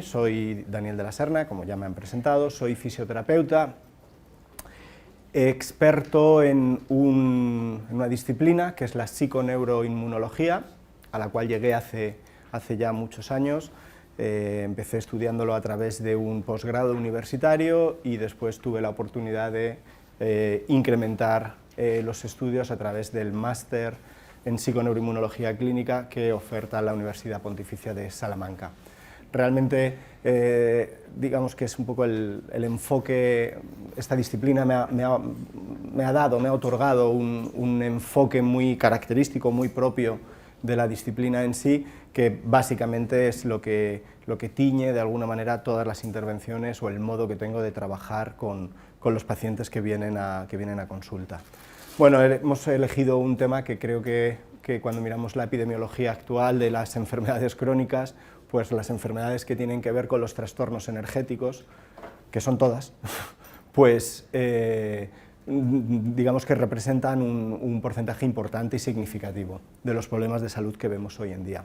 Soy Daniel de la Serna, como ya me han presentado, soy fisioterapeuta, experto en una disciplina que es la psiconeuroinmunología, a la cual llegué hace ya muchos años. Empecé estudiándolo a través de un posgrado universitario y después tuve la oportunidad de incrementar los estudios a través del máster en psiconeuroinmunología clínica que oferta la Universidad Pontificia de Salamanca. Realmente, digamos que es un poco el enfoque, esta disciplina me ha otorgado un enfoque muy característico, muy propio de la disciplina en sí, que básicamente es lo que tiñe de alguna manera todas las intervenciones o el modo que tengo de trabajar con los pacientes que vienen a consulta. Bueno, hemos elegido un tema que creo que cuando miramos la epidemiología actual de las enfermedades crónicas, pues las enfermedades que tienen que ver con los trastornos energéticos, que son todas, pues digamos que representan un porcentaje importante y significativo de los problemas de salud que vemos hoy en día.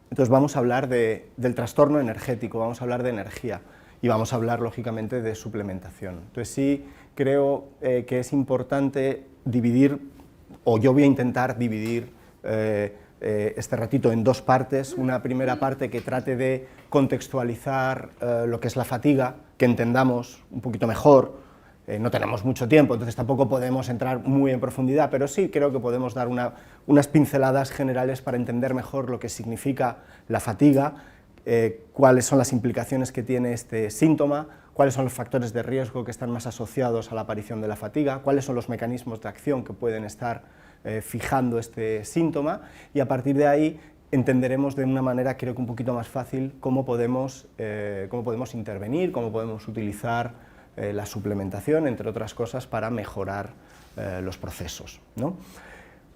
Entonces vamos a hablar del trastorno energético, vamos a hablar de energía y vamos a hablar lógicamente de suplementación. Entonces sí creo que es importante dividir, o yo voy a intentar dividir este ratito en dos partes. Una primera parte que trate de contextualizar lo que es la fatiga, que entendamos un poquito mejor. No tenemos mucho tiempo, entonces tampoco podemos entrar muy en profundidad, pero sí creo que podemos dar unas pinceladas generales para entender mejor lo que significa la fatiga, cuáles son las implicaciones que tiene este síntoma, cuáles son los factores de riesgo que están más asociados a la aparición de la fatiga, cuáles son los mecanismos de acción que pueden estar fijando este síntoma, y a partir de ahí entenderemos de una manera creo que un poquito más fácil cómo podemos intervenir, cómo podemos utilizar la suplementación, entre otras cosas, para mejorar los procesos, ¿no?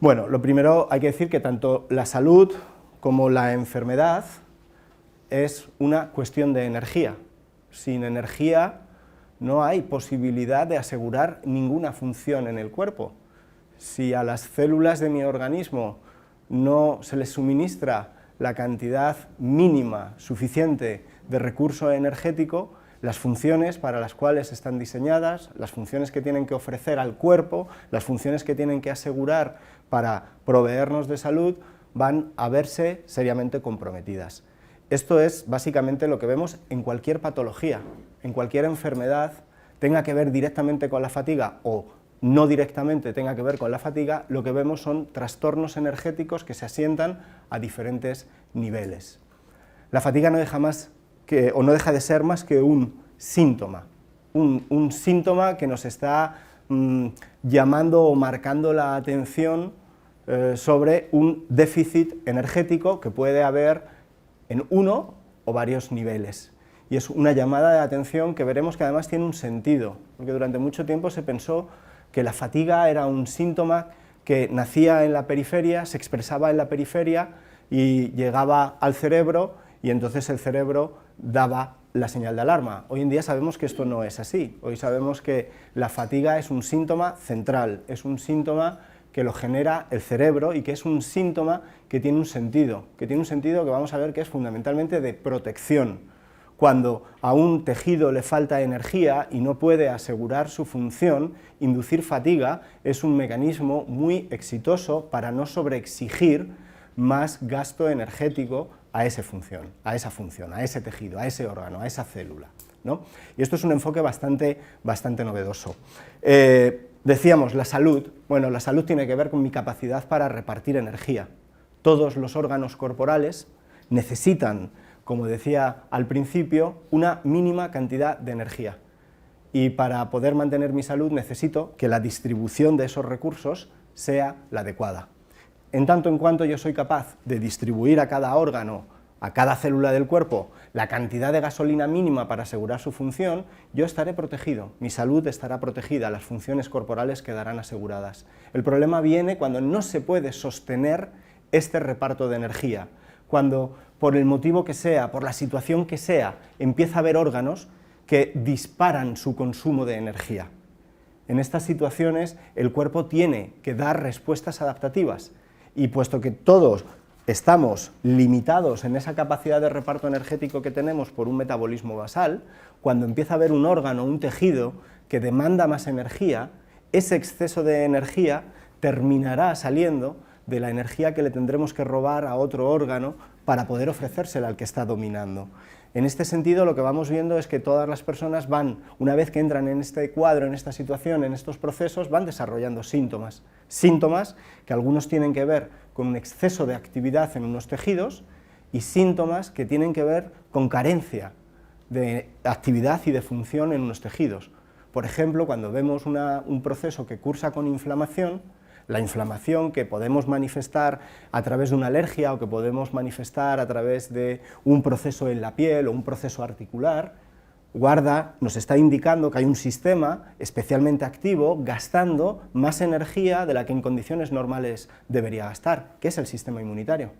Bueno, lo primero hay que decir que tanto la salud como la enfermedad es una cuestión de energía. Sin energía no hay posibilidad de asegurar ninguna función en el cuerpo. Si a las células de mi organismo no se les suministra la cantidad mínima suficiente de recurso energético, las funciones para las cuales están diseñadas, las funciones que tienen que ofrecer al cuerpo, las funciones que tienen que asegurar para proveernos de salud, van a verse seriamente comprometidas. Esto es básicamente lo que vemos en cualquier patología, en cualquier enfermedad, tenga que ver directamente con la fatiga o no directamente tenga que ver con la fatiga, lo que vemos son trastornos energéticos que se asientan a diferentes niveles. La fatiga no deja de ser más que un síntoma, un síntoma que nos está llamando o marcando la atención sobre un déficit energético que puede haber en uno o varios niveles. Y es una llamada de atención que veremos que además tiene un sentido, porque durante mucho tiempo se pensó que la fatiga era un síntoma que nacía en la periferia, se expresaba en la periferia y llegaba al cerebro, y entonces el cerebro daba la señal de alarma. Hoy en día sabemos que esto no es así. Hoy sabemos que la fatiga es un síntoma central, es un síntoma que lo genera el cerebro y que es un síntoma que tiene un sentido que vamos a ver que es fundamentalmente de protección. Cuando a un tejido le falta energía y no puede asegurar su función, inducir fatiga es un mecanismo muy exitoso para no sobreexigir más gasto energético a esa función, a ese tejido, a ese órgano, a esa célula, ¿no? Y esto es un enfoque bastante novedoso. Decíamos, la salud. Bueno, la salud tiene que ver con mi capacidad para repartir energía. Todos los órganos corporales necesitan, como decía al principio, una mínima cantidad de energía. Y para poder mantener mi salud necesito que la distribución de esos recursos sea la adecuada. En tanto en cuanto yo soy capaz de distribuir a cada órgano, a cada célula del cuerpo, la cantidad de gasolina mínima para asegurar su función, yo estaré protegido, mi salud estará protegida, las funciones corporales quedarán aseguradas. El problema viene cuando no se puede sostener este reparto de energía, cuando por el motivo que sea, por la situación que sea, empieza a haber órganos que disparan su consumo de energía. En estas situaciones el cuerpo tiene que dar respuestas adaptativas, y puesto que todos estamos limitados en esa capacidad de reparto energético que tenemos por un metabolismo basal, cuando empieza a haber un órgano, un tejido que demanda más energía, ese exceso de energía terminará saliendo de la energía que le tendremos que robar a otro órgano para poder ofrecérsela al que está dominando. En este sentido, lo que vamos viendo es que todas las personas van, una vez que entran en este cuadro, en esta situación, en estos procesos, van desarrollando síntomas. Síntomas que algunos tienen que ver con un exceso de actividad en unos tejidos y síntomas que tienen que ver con carencia de actividad y de función en unos tejidos. Por ejemplo, cuando vemos un proceso que cursa con inflamación, la inflamación que podemos manifestar a través de una alergia o que podemos manifestar a través de un proceso en la piel o un proceso articular, nos está indicando que hay un sistema especialmente activo gastando más energía de la que en condiciones normales debería gastar, que es el sistema inmunitario.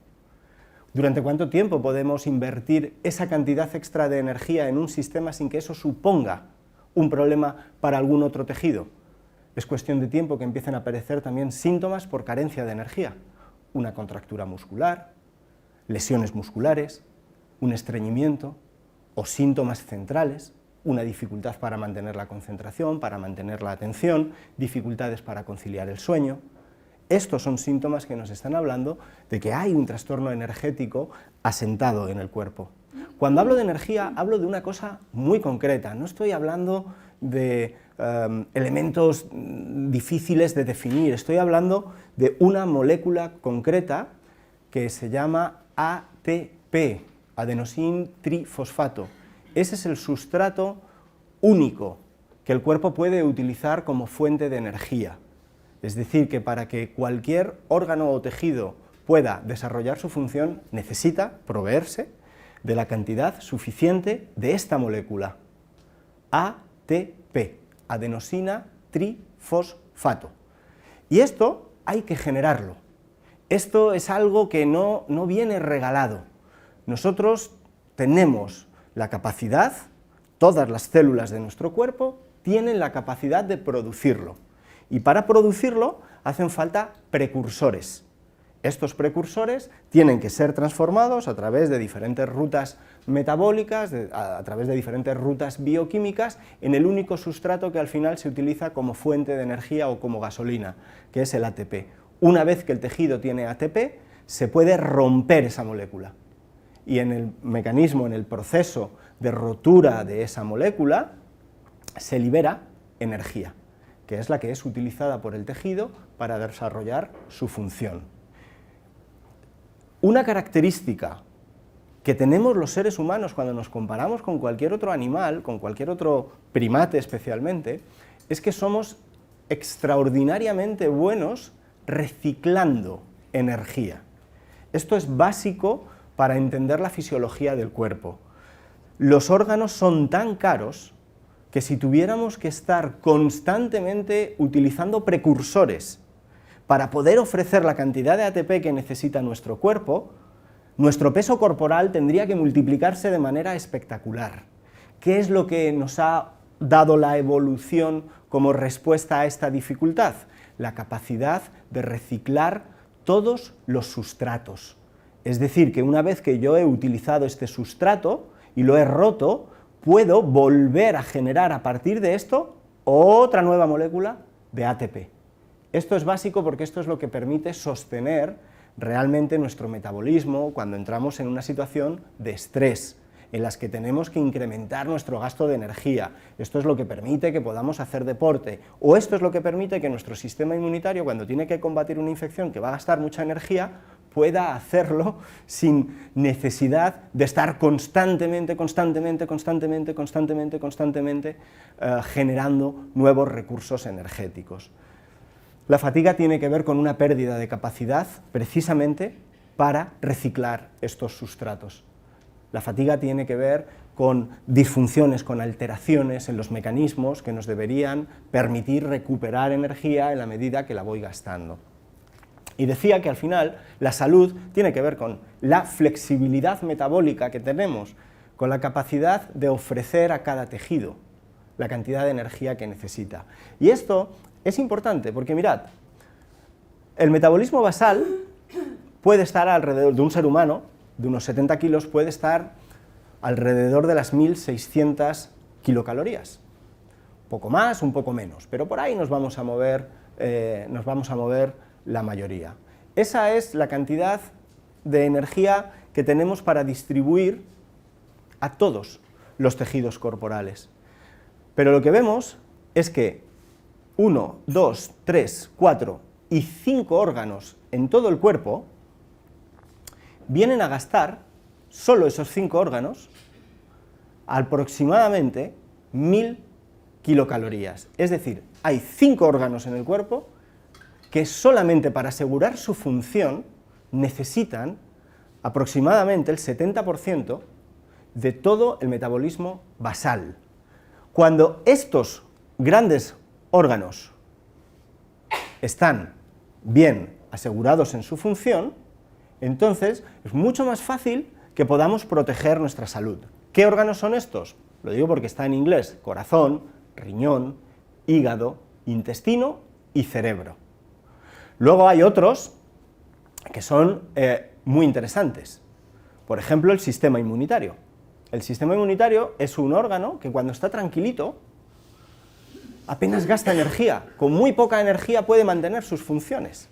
¿Durante cuánto tiempo podemos invertir esa cantidad extra de energía en un sistema sin que eso suponga un problema para algún otro tejido? Es cuestión de tiempo que empiecen a aparecer también síntomas por carencia de energía, una contractura muscular, lesiones musculares, un estreñimiento o síntomas centrales, una dificultad para mantener la concentración, para mantener la atención, dificultades para conciliar el sueño. Estos son síntomas que nos están hablando de que hay un trastorno energético asentado en el cuerpo. Cuando hablo de energía, hablo de una cosa muy concreta, no estoy hablando de elementos difíciles de definir, estoy hablando de una molécula concreta que se llama ATP, adenosín trifosfato. Ese es el sustrato único que el cuerpo puede utilizar como fuente de energía. Es decir, que para que cualquier órgano o tejido pueda desarrollar su función, necesita proveerse de la cantidad suficiente de esta molécula, ATP, adenosina trifosfato. Y esto hay que generarlo. Esto es algo que no viene regalado. Nosotros tenemos la capacidad, todas las células de nuestro cuerpo tienen la capacidad de producirlo. Y para producirlo hacen falta precursores. Estos precursores tienen que ser transformados a través de diferentes rutas metabólicas, a través de diferentes rutas bioquímicas, en el único sustrato que al final se utiliza como fuente de energía o como gasolina, que es el ATP. Una vez que el tejido tiene ATP, se puede romper esa molécula. Y en el mecanismo, en el proceso de rotura de esa molécula, se libera energía, que es la que es utilizada por el tejido para desarrollar su función. Una característica que tenemos los seres humanos cuando nos comparamos con cualquier otro animal, con cualquier otro primate especialmente, es que somos extraordinariamente buenos reciclando energía. Esto es básico para entender la fisiología del cuerpo. Los órganos son tan caros que si tuviéramos que estar constantemente utilizando precursores para poder ofrecer la cantidad de ATP que necesita nuestro cuerpo, nuestro peso corporal tendría que multiplicarse de manera espectacular. ¿Qué es lo que nos ha dado la evolución como respuesta a esta dificultad? La capacidad de reciclar todos los sustratos. Es decir, que una vez que yo he utilizado este sustrato y lo he roto, puedo volver a generar a partir de esto otra nueva molécula de ATP. Esto es básico porque esto es lo que permite sostener realmente nuestro metabolismo cuando entramos en una situación de estrés, en las que tenemos que incrementar nuestro gasto de energía. Esto es lo que permite que podamos hacer deporte, o esto es lo que permite que nuestro sistema inmunitario, cuando tiene que combatir una infección que va a gastar mucha energía, pueda hacerlo sin necesidad de estar constantemente generando nuevos recursos energéticos. La fatiga tiene que ver con una pérdida de capacidad precisamente para reciclar estos sustratos. La fatiga tiene que ver con disfunciones, con alteraciones en los mecanismos que nos deberían permitir recuperar energía en la medida que la voy gastando. Y decía que al final la salud tiene que ver con la flexibilidad metabólica que tenemos, con la capacidad de ofrecer a cada tejido la cantidad de energía que necesita. Y esto es importante porque mirad, el metabolismo basal puede estar alrededor de un ser humano, de unos 70 kilos, puede estar alrededor de las 1.600 kilocalorías. Un poco más, un poco menos, pero por ahí nos vamos a mover la mayoría. Esa es la cantidad de energía que tenemos para distribuir a todos los tejidos corporales. Pero lo que vemos es que 1, 2, 3, 4 y 5 órganos en todo el cuerpo vienen a gastar, solo esos 5 órganos, aproximadamente 1000 kilocalorías. Es decir, hay 5 órganos en el cuerpo que solamente para asegurar su función necesitan aproximadamente el 70% de todo el metabolismo basal. Cuando estos grandes órganos están bien asegurados en su función, entonces es mucho más fácil que podamos proteger nuestra salud. ¿Qué órganos son estos? Lo digo porque está en inglés: corazón, riñón, hígado, intestino y cerebro. Luego hay otros que son muy interesantes. Por ejemplo, el sistema inmunitario. El sistema inmunitario es un órgano que cuando está tranquilito apenas gasta energía, con muy poca energía puede mantener sus funciones,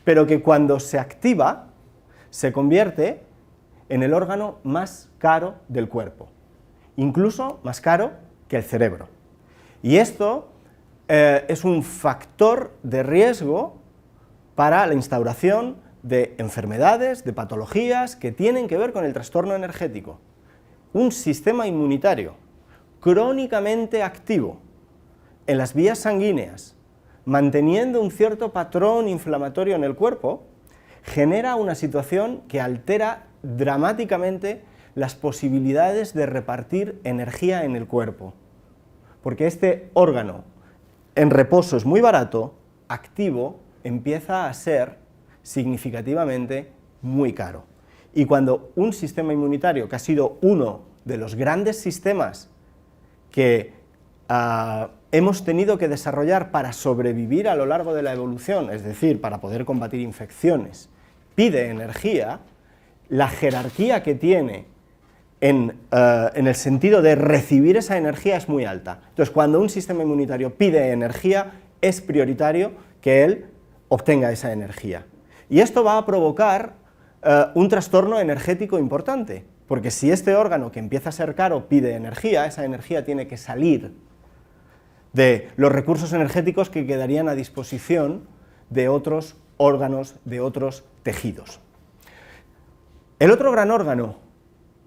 pero que cuando se activa se convierte en el órgano más caro del cuerpo, incluso más caro que el cerebro. Y esto es un factor de riesgo para la instauración de enfermedades, de patologías que tienen que ver con el trastorno energético. Un sistema inmunitario crónicamente activo en las vías sanguíneas, manteniendo un cierto patrón inflamatorio en el cuerpo, genera una situación que altera dramáticamente las posibilidades de repartir energía en el cuerpo. Porque este órgano en reposo es muy barato, activo empieza a ser significativamente muy caro. Y cuando un sistema inmunitario, que ha sido uno de los grandes sistemas que hemos tenido que desarrollar para sobrevivir a lo largo de la evolución, es decir, para poder combatir infecciones, pide energía, la jerarquía que tiene en el sentido de recibir esa energía es muy alta. Entonces, cuando un sistema inmunitario pide energía, es prioritario que él obtenga esa energía. Y esto va a provocar un trastorno energético importante, porque si este órgano que empieza a ser caro pide energía, esa energía tiene que salir de los recursos energéticos que quedarían a disposición de otros órganos, de otros tejidos. El otro gran órgano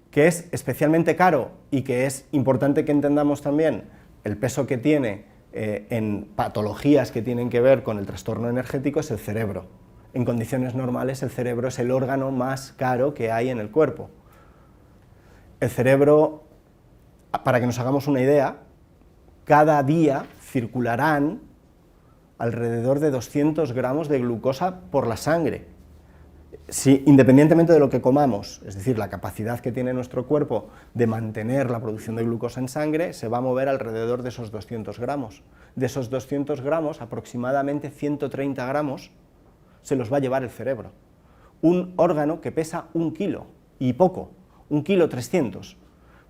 que es especialmente caro y que es importante que entendamos también el peso que tiene en patologías que tienen que ver con el trastorno energético es el cerebro. En condiciones normales el cerebro es el órgano más caro que hay en el cuerpo. El cerebro, para que nos hagamos una idea, cada día circularán alrededor de 200 gramos de glucosa por la sangre. Si, independientemente de lo que comamos, es decir, la capacidad que tiene nuestro cuerpo de mantener la producción de glucosa en sangre, se va a mover alrededor de esos 200 gramos. De esos 200 gramos, aproximadamente 130 gramos se los va a llevar el cerebro. Un órgano que pesa 1 kilo, y poco, 1 kilo 300.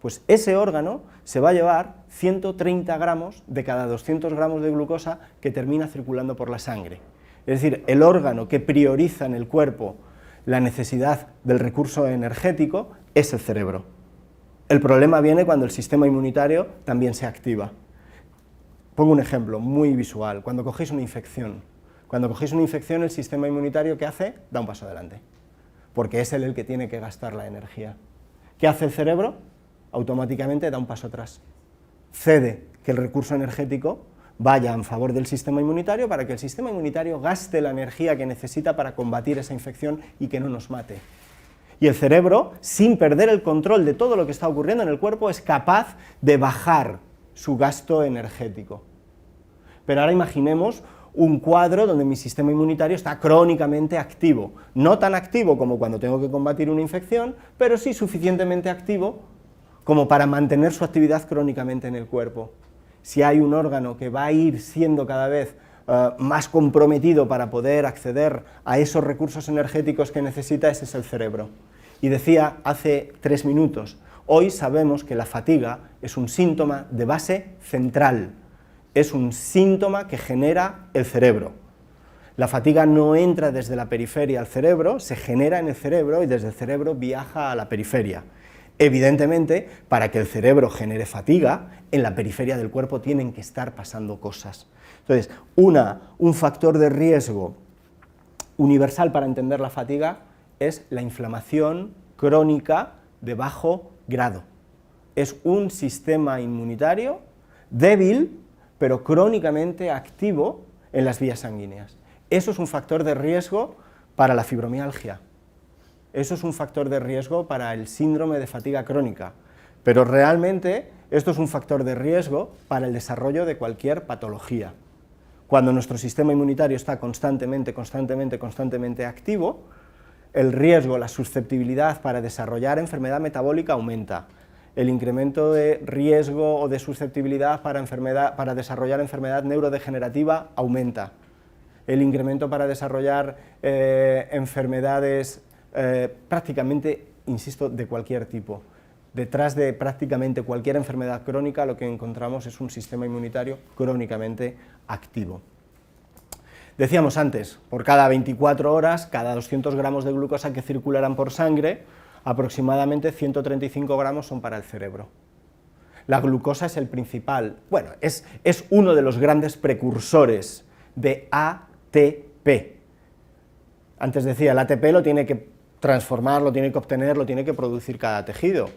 Pues ese órgano se va a llevar 130 gramos de cada 200 gramos de glucosa que termina circulando por la sangre. Es decir, el órgano que prioriza en el cuerpo la necesidad del recurso energético es el cerebro. El problema viene cuando el sistema inmunitario también se activa. Pongo un ejemplo muy visual. Cuando cogéis una infección, el sistema inmunitario, ¿qué hace? Da un paso adelante, porque es él el que tiene que gastar la energía. ¿Qué hace el cerebro? Automáticamente da un paso atrás. Cede que el recurso energético vaya en favor del sistema inmunitario para que el sistema inmunitario gaste la energía que necesita para combatir esa infección y que no nos mate. Y el cerebro, sin perder el control de todo lo que está ocurriendo en el cuerpo, es capaz de bajar su gasto energético. Pero ahora imaginemos un cuadro donde mi sistema inmunitario está crónicamente activo, no tan activo como cuando tengo que combatir una infección, pero sí suficientemente activo como para mantener su actividad crónicamente en el cuerpo. Si hay un órgano que va a ir siendo cada vez más comprometido para poder acceder a esos recursos energéticos que necesita, ese es el cerebro. Y decía hace 3 minutos, hoy sabemos que la fatiga es un síntoma de base central, es un síntoma que genera el cerebro. La fatiga no entra desde la periferia al cerebro, se genera en el cerebro y desde el cerebro viaja a la periferia. Evidentemente, para que el cerebro genere fatiga, en la periferia del cuerpo tienen que estar pasando cosas. Entonces, un factor de riesgo universal para entender la fatiga es la inflamación crónica de bajo grado. Es un sistema inmunitario débil, pero crónicamente activo en las vías sanguíneas. Eso es un factor de riesgo para la fibromialgia. Eso es un factor de riesgo para el síndrome de fatiga crónica. Pero realmente esto es un factor de riesgo para el desarrollo de cualquier patología. Cuando nuestro sistema inmunitario está constantemente activo, el riesgo, la susceptibilidad para desarrollar enfermedad metabólica aumenta. El incremento de riesgo o de susceptibilidad para desarrollar enfermedad neurodegenerativa aumenta. El incremento para desarrollar enfermedades prácticamente, insisto, de cualquier tipo. Detrás de prácticamente cualquier enfermedad crónica lo que encontramos es un sistema inmunitario crónicamente activo. Decíamos antes, por cada 24 horas, cada 200 gramos de glucosa que circularán por sangre, aproximadamente 135 gramos son para el cerebro. La glucosa es el principal, bueno, es uno de los grandes precursores de ATP. Antes decía, el ATP lo tiene que transformar, lo tiene que obtener, lo tiene que producir cada tejido,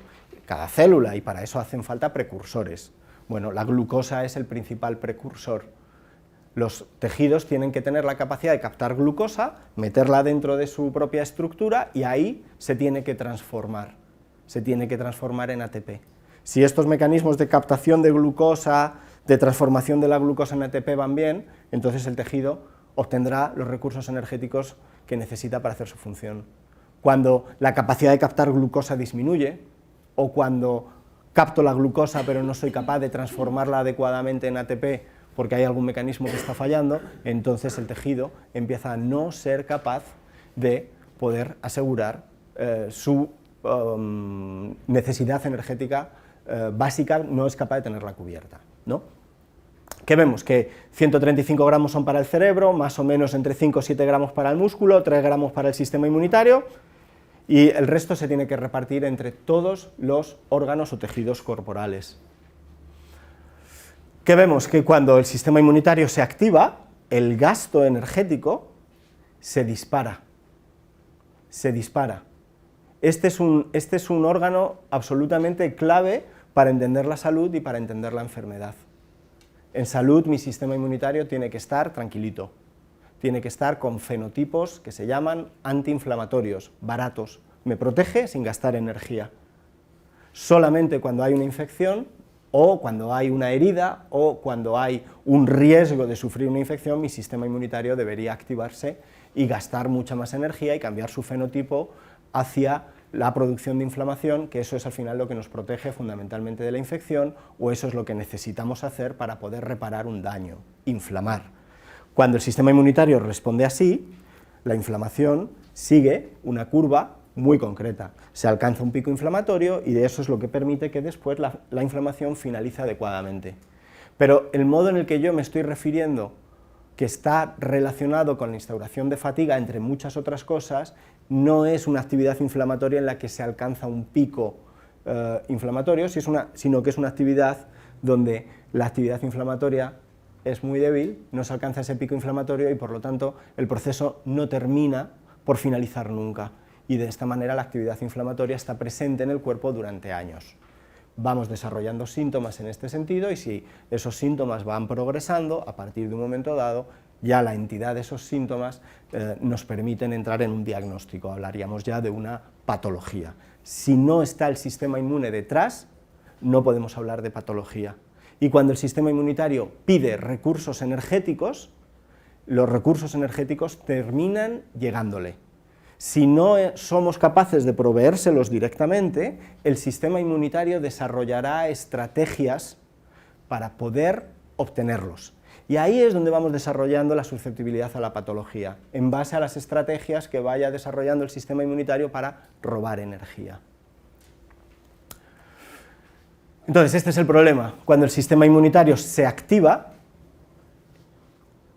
cada célula, y para eso hacen falta precursores. Bueno, la glucosa es el principal precursor. Los tejidos tienen que tener la capacidad de captar glucosa, meterla dentro de su propia estructura y ahí se tiene que transformar en ATP. Si estos mecanismos de captación de glucosa, de transformación de la glucosa en ATP van bien, entonces el tejido obtendrá los recursos energéticos que necesita para hacer su función. Cuando la capacidad de captar glucosa disminuye, o cuando capto la glucosa pero no soy capaz de transformarla adecuadamente en ATP porque hay algún mecanismo que está fallando, entonces el tejido empieza a no ser capaz de poder asegurar su necesidad energética básica, no es capaz de tenerla cubierta, ¿no? ¿Qué vemos? Que 135 gramos son para el cerebro, más o menos entre 5 y 7 gramos para el músculo, 3 gramos para el sistema inmunitario, y el resto se tiene que repartir entre todos los órganos o tejidos corporales. ¿Qué vemos? Que cuando el sistema inmunitario se activa, el gasto energético se dispara. Este es un órgano absolutamente clave para entender la salud y para entender la enfermedad. En salud, mi sistema inmunitario tiene que estar tranquilito, tiene que estar con fenotipos que se llaman antiinflamatorios, baratos, me protege sin gastar energía. Solamente cuando hay una infección, o cuando hay una herida, o cuando hay un riesgo de sufrir una infección, mi sistema inmunitario debería activarse y gastar mucha más energía y cambiar su fenotipo hacia la producción de inflamación, que eso es al final lo que nos protege fundamentalmente de la infección, o eso es lo que necesitamos hacer para poder reparar un daño, inflamar. Cuando el sistema inmunitario responde así, la inflamación sigue una curva muy concreta, se alcanza un pico inflamatorio y de eso es lo que permite que después la inflamación finalice adecuadamente. Pero el modo en el que yo me estoy refiriendo, que está relacionado con la instauración de fatiga, entre muchas otras cosas, no es una actividad inflamatoria en la que se alcanza un pico inflamatorio, sino que es una actividad donde la actividad inflamatoria es muy débil, no se alcanza ese pico inflamatorio y por lo tanto el proceso no termina por finalizar nunca. Y de esta manera la actividad inflamatoria está presente en el cuerpo durante años. Vamos desarrollando síntomas en este sentido y si esos síntomas van progresando, a partir de un momento dado, ya la entidad de esos síntomas nos permiten entrar en un diagnóstico, hablaríamos ya de una patología. Si no está el sistema inmune detrás, no podemos hablar de patología. Y cuando el sistema inmunitario pide recursos energéticos, los recursos energéticos terminan llegándole. Si no somos capaces de proveérselos directamente, el sistema inmunitario desarrollará estrategias para poder obtenerlos. Y ahí es donde vamos desarrollando la susceptibilidad a la patología, en base a las estrategias que vaya desarrollando el sistema inmunitario para robar energía. Entonces, este es el problema. Cuando el sistema inmunitario se activa,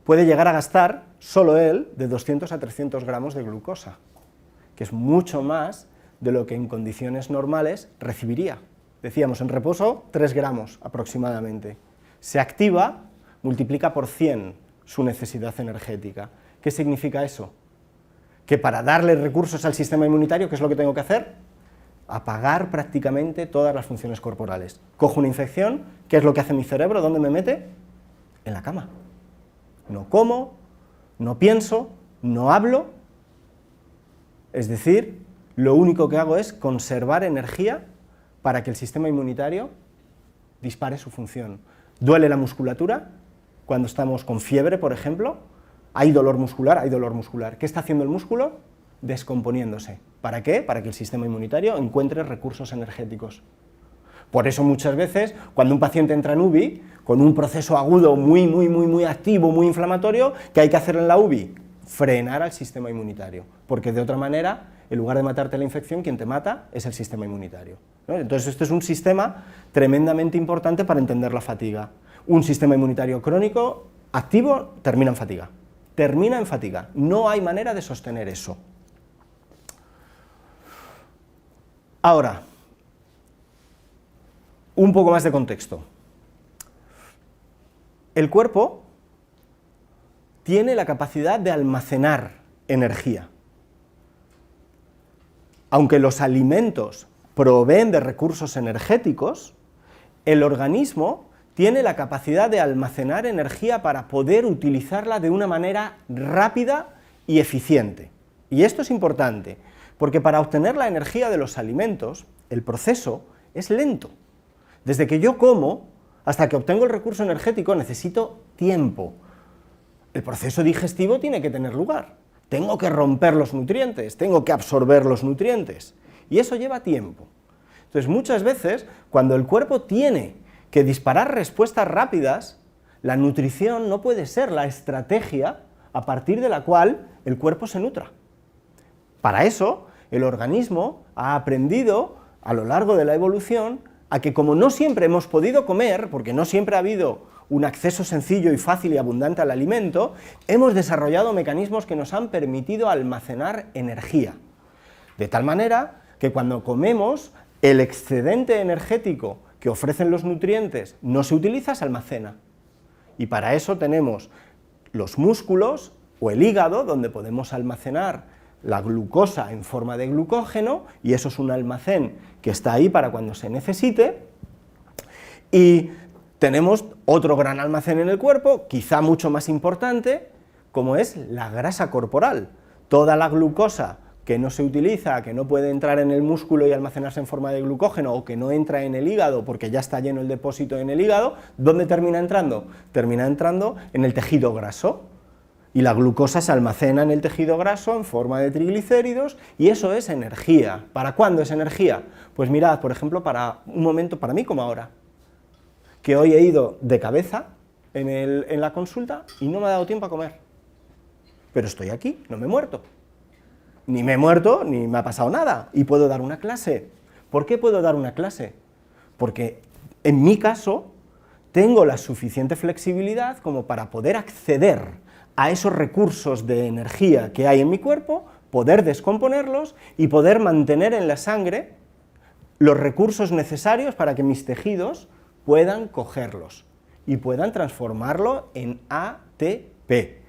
puede llegar a gastar, solo él, de 200 a 300 gramos de glucosa, que es mucho más de lo que en condiciones normales recibiría. Decíamos, en reposo, 3 gramos aproximadamente. Se activa, multiplica por 100 su necesidad energética. ¿Qué significa eso? Que para darle recursos al sistema inmunitario, ¿qué es lo que tengo que hacer? Apagar prácticamente todas las funciones corporales. Cojo una infección, ¿qué es lo que hace mi cerebro? ¿Dónde me mete? En la cama. No como, no pienso, no hablo, es decir, lo único que hago es conservar energía para que el sistema inmunitario dispare su función. ¿Duele la musculatura? Cuando estamos con fiebre, por ejemplo, hay dolor muscular, hay dolor muscular. ¿Qué está haciendo el músculo? Descomponiéndose. ¿Para qué? Para que el sistema inmunitario encuentre recursos energéticos. Por eso muchas veces, cuando un paciente entra en UBI, con un proceso agudo muy activo, muy inflamatorio, ¿qué hay que hacer en la UBI? Frenar al sistema inmunitario, porque de otra manera, en lugar de matarte la infección, quien te mata es el sistema inmunitario, ¿no? Entonces, este es un sistema tremendamente importante para entender la fatiga. Un sistema inmunitario crónico, activo, termina en fatiga. Termina en fatiga. No hay manera de sostener eso. Ahora, un poco más de contexto. El cuerpo tiene la capacidad de almacenar energía. Aunque los alimentos proveen de recursos energéticos, el organismo tiene la capacidad de almacenar energía para poder utilizarla de una manera rápida y eficiente. Y esto es importante, porque para obtener la energía de los alimentos, el proceso es lento. Desde que yo como hasta que obtengo el recurso energético necesito tiempo. El proceso digestivo tiene que tener lugar. Tengo que romper los nutrientes, tengo que absorber los nutrientes, y eso lleva tiempo. Entonces, muchas veces, cuando el cuerpo tiene que disparar respuestas rápidas, la nutrición no puede ser la estrategia a partir de la cual el cuerpo se nutra. Para eso, el organismo ha aprendido, a lo largo de la evolución, a que como no siempre hemos podido comer, porque no siempre ha habido un acceso sencillo y fácil y abundante al alimento, hemos desarrollado mecanismos que nos han permitido almacenar energía. De tal manera que cuando comemos, el excedente energético que ofrecen los nutrientes no se utiliza, se almacena. Y para eso tenemos los músculos o el hígado, donde podemos almacenar la glucosa en forma de glucógeno, y eso es un almacén que está ahí para cuando se necesite, y tenemos otro gran almacén en el cuerpo, quizá mucho más importante, como es la grasa corporal. Toda la glucosa que no se utiliza, que no puede entrar en el músculo y almacenarse en forma de glucógeno, o que no entra en el hígado porque ya está lleno el depósito en el hígado, ¿dónde termina entrando? Termina entrando en el tejido graso, y la glucosa se almacena en el tejido graso en forma de triglicéridos, y eso es energía. ¿Para cuándo es energía? Pues mirad, por ejemplo, para un momento, para mí como ahora, que hoy he ido de cabeza en la consulta y no me ha dado tiempo a comer. Pero estoy aquí, no me he muerto. Ni me he muerto, ni me ha pasado nada, y puedo dar una clase. ¿Por qué puedo dar una clase? Porque en mi caso tengo la suficiente flexibilidad como para poder acceder a esos recursos de energía que hay en mi cuerpo, poder descomponerlos y poder mantener en la sangre los recursos necesarios para que mis tejidos puedan cogerlos y puedan transformarlo en ATP.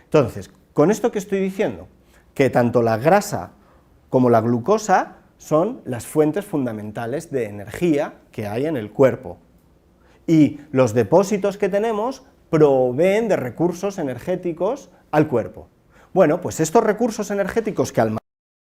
Entonces, con esto que estoy diciendo, que tanto la grasa como la glucosa son las fuentes fundamentales de energía que hay en el cuerpo, y los depósitos que tenemos proveen de recursos energéticos al cuerpo. Bueno, pues estos recursos energéticos que almacena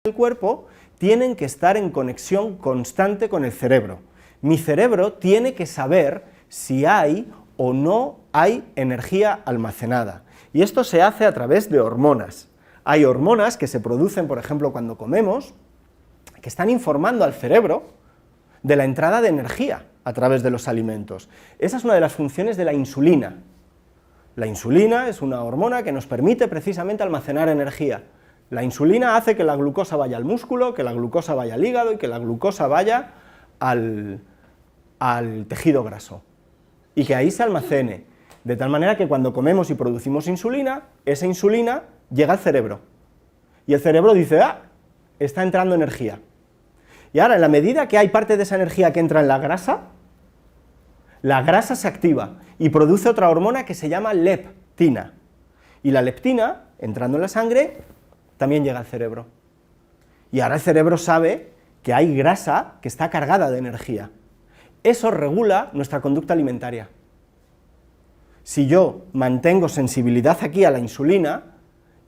el cuerpo tienen que estar en conexión constante con el cerebro. Mi cerebro tiene que saber si hay o no hay energía almacenada, y esto se hace a través de hormonas. Hay hormonas que se producen, por ejemplo, cuando comemos, que están informando al cerebro de la entrada de energía a través de los alimentos. Esa es una de las funciones de la insulina. La insulina es una hormona que nos permite precisamente almacenar energía. La insulina hace que la glucosa vaya al músculo, que la glucosa vaya al hígado y que la glucosa vaya al tejido graso, y que ahí se almacene, de tal manera que cuando comemos y producimos insulina, esa insulina llega al cerebro, y el cerebro dice, ¡ah!, está entrando energía. Y ahora, en la medida que hay parte de esa energía que entra en la grasa se activa y produce otra hormona que se llama leptina, y la leptina, entrando en la sangre, también llega al cerebro. Y ahora el cerebro sabe que hay grasa que está cargada de energía. Eso regula nuestra conducta alimentaria. Si yo mantengo sensibilidad aquí a la insulina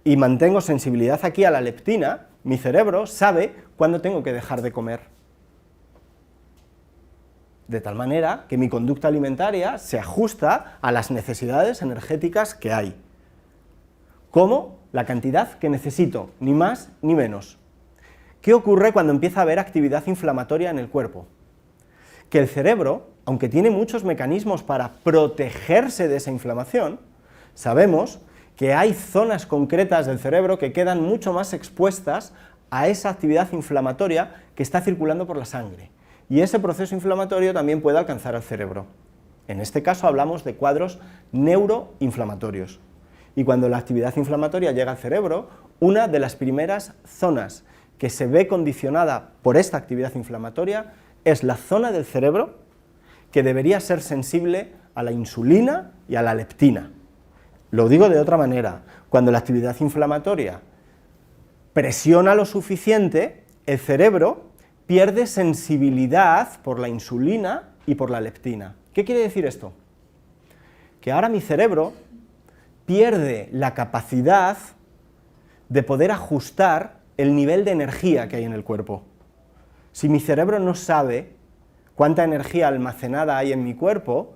y mantengo sensibilidad aquí a la leptina, mi cerebro sabe cuándo tengo que dejar de comer. De tal manera que mi conducta alimentaria se ajusta a las necesidades energéticas que hay. Como la cantidad que necesito, ni más ni menos. ¿Qué ocurre cuando empieza a haber actividad inflamatoria en el cuerpo? Que el cerebro, aunque tiene muchos mecanismos para protegerse de esa inflamación, sabemos que hay zonas concretas del cerebro que quedan mucho más expuestas a esa actividad inflamatoria que está circulando por la sangre, y ese proceso inflamatorio también puede alcanzar al cerebro. En este caso hablamos de cuadros neuroinflamatorios, y cuando la actividad inflamatoria llega al cerebro, una de las primeras zonas que se ve condicionada por esta actividad inflamatoria es la zona del cerebro que debería ser sensible a la insulina y a la leptina. Lo digo de otra manera, cuando la actividad inflamatoria presiona lo suficiente, el cerebro pierde sensibilidad por la insulina y por la leptina. ¿Qué quiere decir esto? Que ahora mi cerebro pierde la capacidad de poder ajustar el nivel de energía que hay en el cuerpo. Si mi cerebro no sabe cuánta energía almacenada hay en mi cuerpo,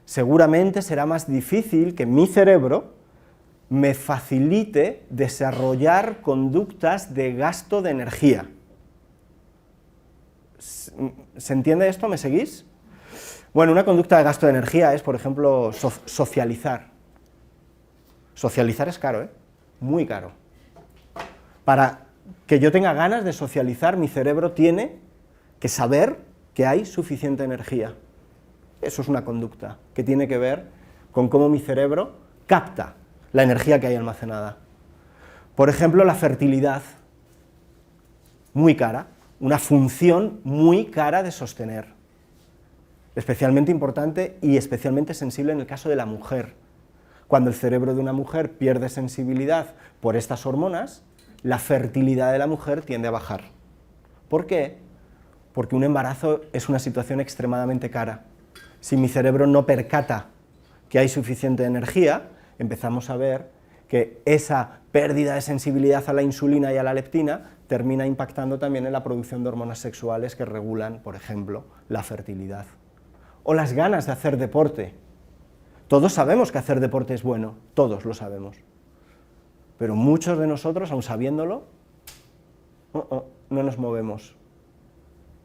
seguramente será más difícil que mi cerebro me facilite desarrollar conductas de gasto de energía. ¿Se entiende esto? ¿Me seguís? Bueno, una conducta de gasto de energía es, por ejemplo, socializar. Socializar es caro, ¿eh? Muy caro. Para que yo tenga ganas de socializar, mi cerebro tiene que saber que hay suficiente energía. Eso es una conducta que tiene que ver con cómo mi cerebro capta la energía que hay almacenada. Por ejemplo, la fertilidad, muy cara, una función muy cara de sostener, especialmente importante y especialmente sensible en el caso de la mujer. Cuando el cerebro de una mujer pierde sensibilidad por estas hormonas, la fertilidad de la mujer tiende a bajar. ¿Por qué? Porque un embarazo es una situación extremadamente cara. Si mi cerebro no percata que hay suficiente energía, empezamos a ver que esa pérdida de sensibilidad a la insulina y a la leptina termina impactando también en la producción de hormonas sexuales que regulan, por ejemplo, la fertilidad. O las ganas de hacer deporte. Todos sabemos que hacer deporte es bueno, todos lo sabemos. Pero muchos de nosotros, aun sabiéndolo, no nos movemos.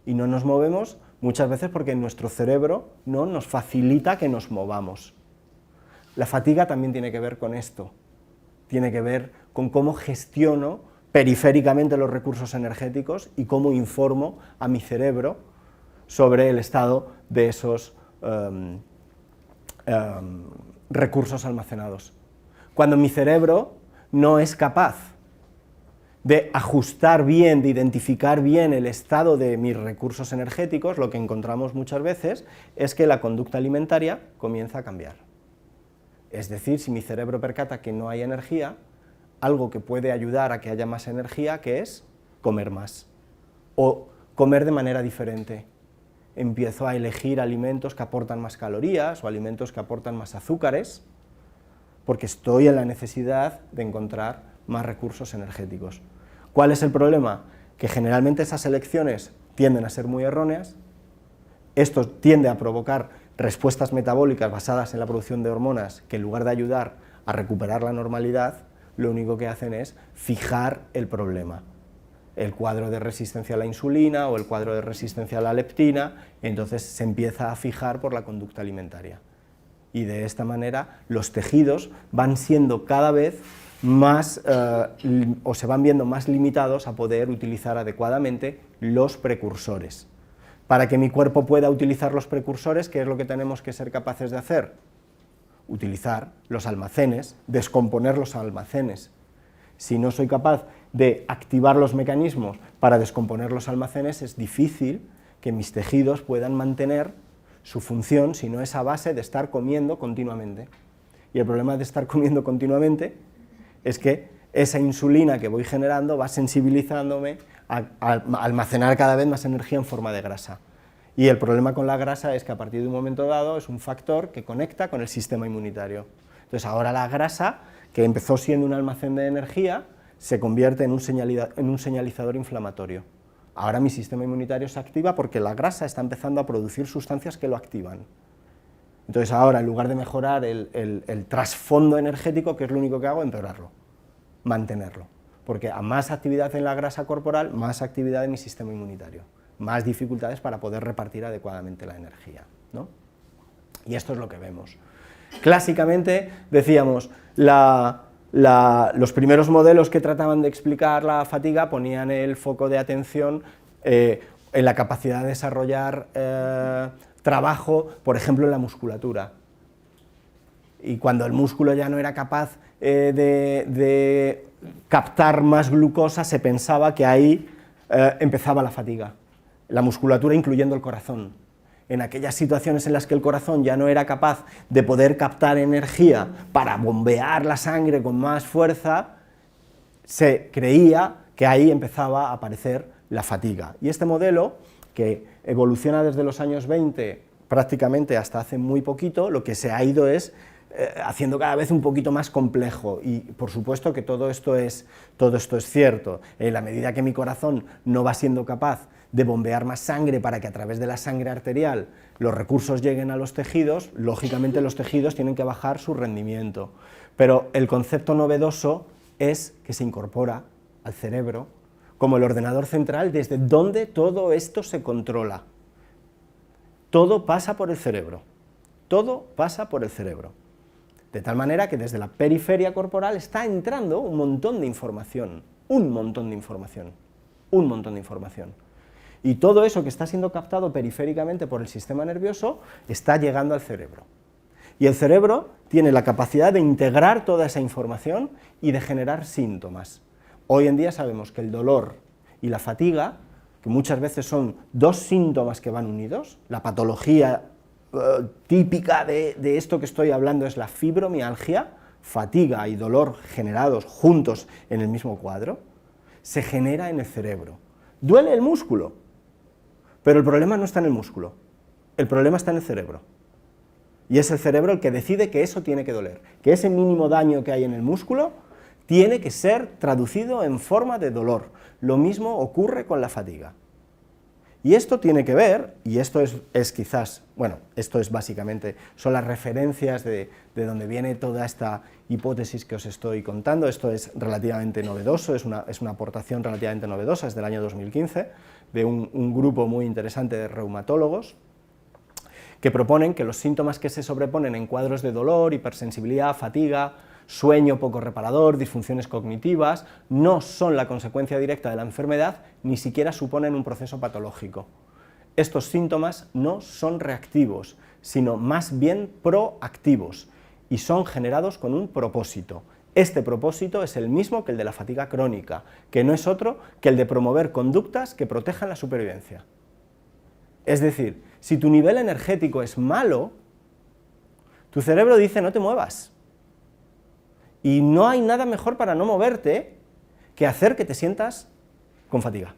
Y no nos movemos muchas veces porque nuestro cerebro no nos facilita que nos movamos. La fatiga también tiene que ver con esto. Tiene que ver con cómo gestiono periféricamente los recursos energéticos y cómo informo a mi cerebro sobre el estado de esos recursos almacenados. Cuando mi cerebro no es capaz de ajustar bien, de identificar bien el estado de mis recursos energéticos, lo que encontramos muchas veces es que la conducta alimentaria comienza a cambiar. Es decir, si mi cerebro percata que no hay energía, algo que puede ayudar a que haya más energía, que es comer más, o comer de manera diferente. Empiezo a elegir alimentos que aportan más calorías o alimentos que aportan más azúcares, porque estoy en la necesidad de encontrar más recursos energéticos. ¿Cuál es el problema? Que generalmente esas elecciones tienden a ser muy erróneas, esto tiende a provocar respuestas metabólicas basadas en la producción de hormonas que en lugar de ayudar a recuperar la normalidad, lo único que hacen es fijar el problema. El cuadro de resistencia a la insulina o el cuadro de resistencia a la leptina, entonces se empieza a fijar por la conducta alimentaria. y de esta manera los tejidos van siendo cada vez más, o se van viendo más limitados a poder utilizar adecuadamente los precursores. Para que mi cuerpo pueda utilizar los precursores, ¿qué es lo que tenemos que ser capaces de hacer? Utilizar los almacenes, descomponer los almacenes. Si no soy capaz de activar los mecanismos para descomponer los almacenes, es difícil que mis tejidos puedan mantener su función, si no es a base de estar comiendo continuamente. Y el problema de estar comiendo continuamente es que esa insulina que voy generando va sensibilizándome a almacenar cada vez más energía en forma de grasa. Y el problema con la grasa es que a partir de un momento dado es un factor que conecta con el sistema inmunitario. Entonces ahora la grasa, que empezó siendo un almacén de energía, se convierte en un señalizador inflamatorio. Ahora mi sistema inmunitario se activa porque la grasa está empezando a producir sustancias que lo activan. Entonces ahora, en lugar de mejorar el trasfondo energético, ¿qué es lo único que hago? Empeorarlo, mantenerlo. Porque a más actividad en la grasa corporal, más actividad en mi sistema inmunitario, más dificultades para poder repartir adecuadamente la energía, ¿no? Y esto es lo que vemos. Clásicamente, decíamos, los primeros modelos que trataban de explicar la fatiga ponían el foco de atención en la capacidad de desarrollar trabajo, por ejemplo, en la musculatura. Y cuando el músculo ya no era capaz de captar más glucosa, se pensaba que ahí empezaba la fatiga. La musculatura incluyendo el corazón. En aquellas situaciones en las que el corazón ya no era capaz de poder captar energía para bombear la sangre con más fuerza, se creía que ahí empezaba a aparecer la fatiga. Y este modelo, que evoluciona desde los años 20 prácticamente hasta hace muy poquito, lo que se ha ido es haciendo cada vez un poquito más complejo, y por supuesto que todo esto es cierto. En la medida que mi corazón no va siendo capaz de bombear más sangre para que a través de la sangre arterial los recursos lleguen a los tejidos, lógicamente los tejidos tienen que bajar su rendimiento. Pero el concepto novedoso es que se incorpora al cerebro como el ordenador central desde donde todo esto se controla. Todo pasa por el cerebro, todo pasa por el cerebro. De tal manera que desde la periferia corporal está entrando un montón de información, un montón de información. Y todo eso que está siendo captado periféricamente por el sistema nervioso está llegando al cerebro. Y el cerebro tiene la capacidad de integrar toda esa información y de generar síntomas. Hoy en día sabemos que el dolor y la fatiga, que muchas veces son dos síntomas que van unidos, la patología típica de esto que estoy hablando es la fibromialgia, fatiga y dolor generados juntos en el mismo cuadro, se genera en el cerebro. Duele el músculo, pero el problema no está en el músculo, el problema está en el cerebro. Y es el cerebro el que decide que eso tiene que doler, que ese mínimo daño que hay en el músculo tiene que ser traducido en forma de dolor. Lo mismo ocurre con la fatiga. Y esto tiene que ver, y esto es quizás, bueno, esto es básicamente, son las referencias de donde viene toda esta hipótesis que os estoy contando. Esto es relativamente novedoso, es una aportación relativamente novedosa, es del año 2015, de un grupo muy interesante de reumatólogos, que proponen que los síntomas que se sobreponen en cuadros de dolor, hipersensibilidad, fatiga, sueño poco reparador, disfunciones cognitivas, no son la consecuencia directa de la enfermedad, ni siquiera suponen un proceso patológico. Estos síntomas no son reactivos, sino más bien proactivos, y son generados con un propósito. Este propósito es el mismo que el de la fatiga crónica, que no es otro que el de promover conductas que protejan la supervivencia. Es decir, si tu nivel energético es malo, tu cerebro dice no te muevas. Y no hay nada mejor para no moverte que hacer que te sientas con fatiga.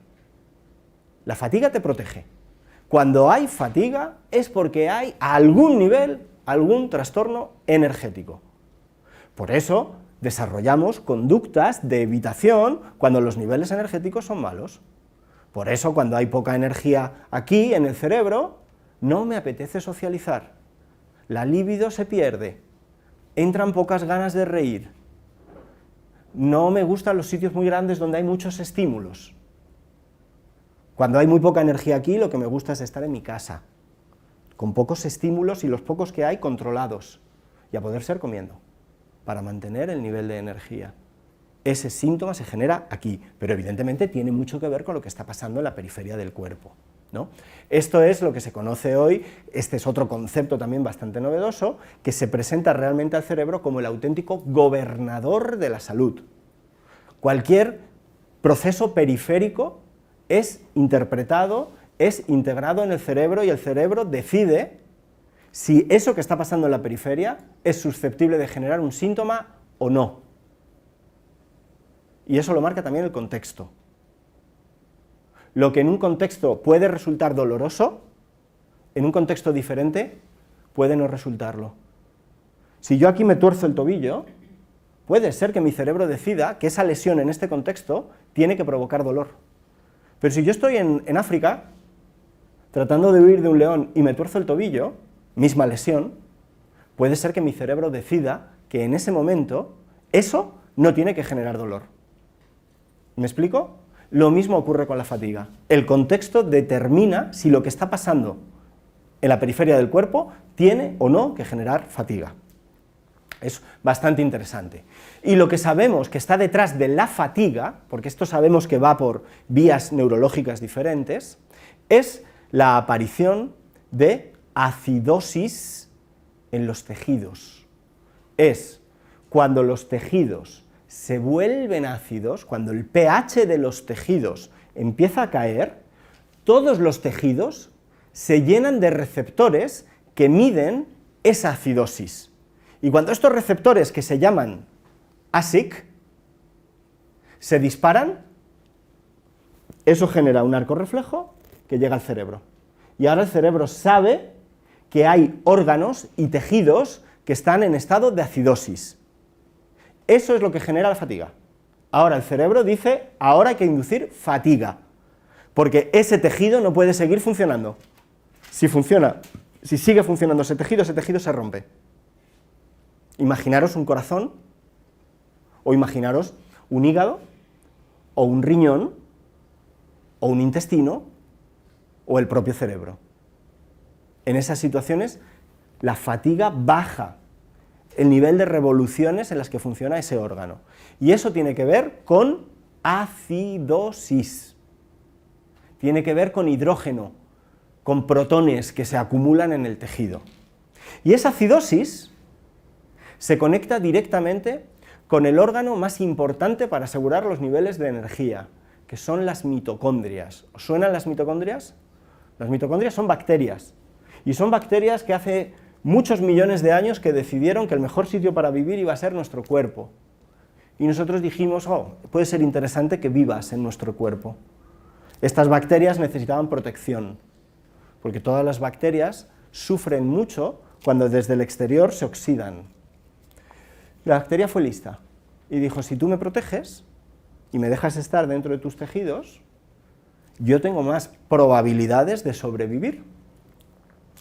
La fatiga te protege. Cuando hay fatiga es porque hay a algún nivel, algún trastorno energético. Por eso desarrollamos conductas de evitación cuando los niveles energéticos son malos. Por eso cuando hay poca energía aquí en el cerebro, no me apetece socializar. La libido se pierde. Entran pocas ganas de reír, no me gustan los sitios muy grandes donde hay muchos estímulos. Cuando hay muy poca energía aquí, lo que me gusta es estar en mi casa, con pocos estímulos y los pocos que hay controlados. y a poder ser comiendo, para mantener el nivel de energía. Ese síntoma se genera aquí, pero evidentemente tiene mucho que ver con lo que está pasando en la periferia del cuerpo, ¿no? Esto es lo que se conoce hoy, este es otro concepto también bastante novedoso, que se presenta realmente al cerebro como el auténtico gobernador de la salud. Cualquier proceso periférico es interpretado, es integrado en el cerebro y el cerebro decide si eso que está pasando en la periferia es susceptible de generar un síntoma o no. Y eso lo marca también el contexto. Lo que en un contexto puede resultar doloroso, en un contexto diferente puede no resultarlo. Si yo aquí me tuerzo el tobillo, puede ser que mi cerebro decida que esa lesión en este contexto tiene que provocar dolor. Pero si yo estoy en África, tratando de huir de un león y me tuerzo el tobillo, misma lesión, puede ser que mi cerebro decida que en ese momento eso no tiene que generar dolor. ¿Me explico? Lo mismo ocurre con la fatiga. El contexto determina si lo que está pasando en la periferia del cuerpo tiene o no que generar fatiga. Es bastante interesante. Y lo que sabemos que está detrás de la fatiga, porque esto sabemos que va por vías neurológicas diferentes, es la aparición de acidosis en los tejidos. Es cuando los tejidos se vuelven ácidos, cuando el pH de los tejidos empieza a caer, todos los tejidos se llenan de receptores que miden esa acidosis. Y cuando estos receptores, que se llaman ASIC, se disparan, eso genera un arco reflejo que llega al cerebro. Y ahora el cerebro sabe que hay órganos y tejidos que están en estado de acidosis. Eso es lo que genera la fatiga. Ahora el cerebro dice, ahora hay que inducir fatiga, porque ese tejido no puede seguir funcionando. Si sigue funcionando ese tejido se rompe. Imaginaros un corazón, o imaginaros un hígado, o un riñón, o un intestino, o el propio cerebro. En esas situaciones, la fatiga baja el nivel de revoluciones en las que funciona ese órgano. Y eso tiene que ver con acidosis. Tiene que ver con hidrógeno, con protones que se acumulan en el tejido. Y esa acidosis se conecta directamente con el órgano más importante para asegurar los niveles de energía, que son las mitocondrias. ¿Os suenan las mitocondrias? Las mitocondrias son bacterias, y son bacterias que hace muchos millones de años que decidieron que el mejor sitio para vivir iba a ser nuestro cuerpo. Y nosotros dijimos, puede ser interesante que vivas en nuestro cuerpo. Estas bacterias necesitaban protección, porque todas las bacterias sufren mucho cuando desde el exterior se oxidan. La bacteria fue lista y dijo, si tú me proteges y me dejas estar dentro de tus tejidos, yo tengo más probabilidades de sobrevivir.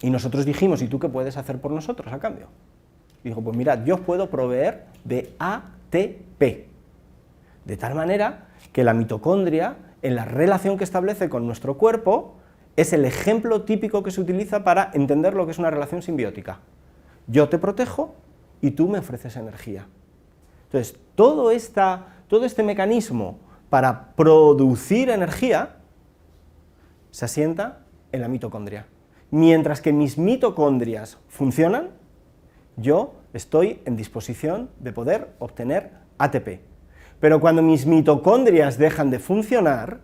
Y nosotros dijimos, ¿y tú qué puedes hacer por nosotros a cambio? Y dijo, pues mirad, yo os puedo proveer de ATP, de tal manera que la mitocondria, en la relación que establece con nuestro cuerpo, es el ejemplo típico que se utiliza para entender lo que es una relación simbiótica. Yo te protejo y tú me ofreces energía. Entonces, todo este mecanismo para producir energía se asienta en la mitocondria. Mientras que mis mitocondrias funcionan, yo estoy en disposición de poder obtener ATP. Pero cuando mis mitocondrias dejan de funcionar,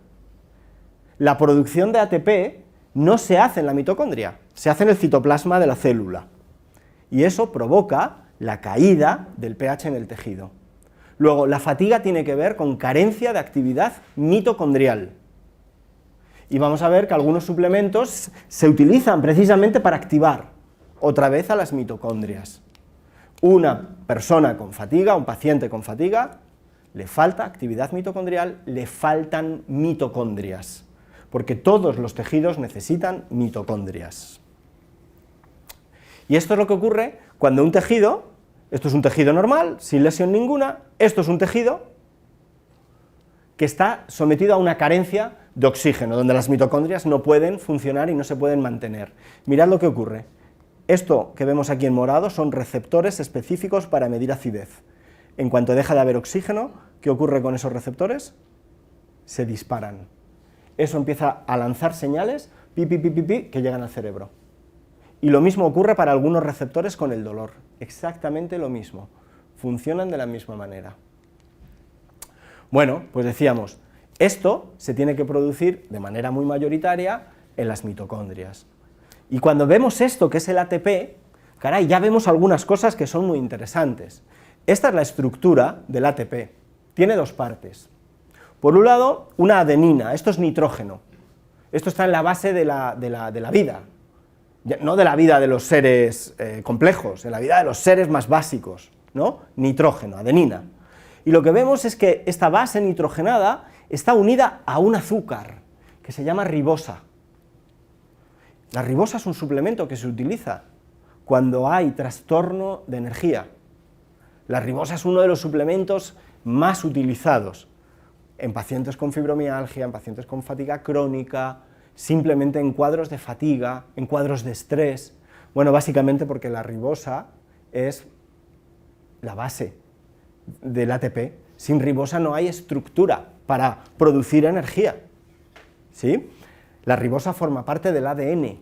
la producción de ATP no se hace en la mitocondria, se hace en el citoplasma de la célula. Y eso provoca la caída del pH en el tejido. Luego, la fatiga tiene que ver con carencia de actividad mitocondrial. Y vamos a ver que algunos suplementos se utilizan precisamente para activar otra vez a las mitocondrias. Una persona con fatiga, un paciente con fatiga, le falta actividad mitocondrial, le faltan mitocondrias, porque todos los tejidos necesitan mitocondrias. Y esto es lo que ocurre cuando un tejido, esto es un tejido normal, sin lesión ninguna, esto es un tejido que está sometido a una carencia de oxígeno, donde las mitocondrias no pueden funcionar y no se pueden mantener. Mirad lo que ocurre. Esto que vemos aquí en morado son receptores específicos para medir acidez. En cuanto deja de haber oxígeno, ¿qué ocurre con esos receptores? Se disparan. Eso empieza a lanzar señales, pi, pi, pi, pi, pi, que llegan al cerebro. Y lo mismo ocurre para algunos receptores con el dolor, exactamente lo mismo, funcionan de la misma manera. Bueno, pues decíamos, esto se tiene que producir de manera muy mayoritaria en las mitocondrias. Y cuando vemos esto, que es el ATP, caray, ya vemos algunas cosas que son muy interesantes. Esta es la estructura del ATP, tiene dos partes. Por un lado, una adenina, esto es nitrógeno, esto está en la base de la vida, no de la vida de los seres complejos, en la vida de los seres más básicos, ¿no? Nitrógeno, adenina. Y lo que vemos es que esta base nitrogenada está unida a un azúcar que se llama ribosa. La ribosa es un suplemento que se utiliza cuando hay trastorno de energía. La ribosa es uno de los suplementos más utilizados en pacientes con fibromialgia, en pacientes con fatiga crónica, simplemente en cuadros de fatiga, en cuadros de estrés. Bueno, básicamente porque la ribosa es la base del ATP. Sin ribosa no hay estructura para producir energía, ¿sí? La ribosa forma parte del ADN,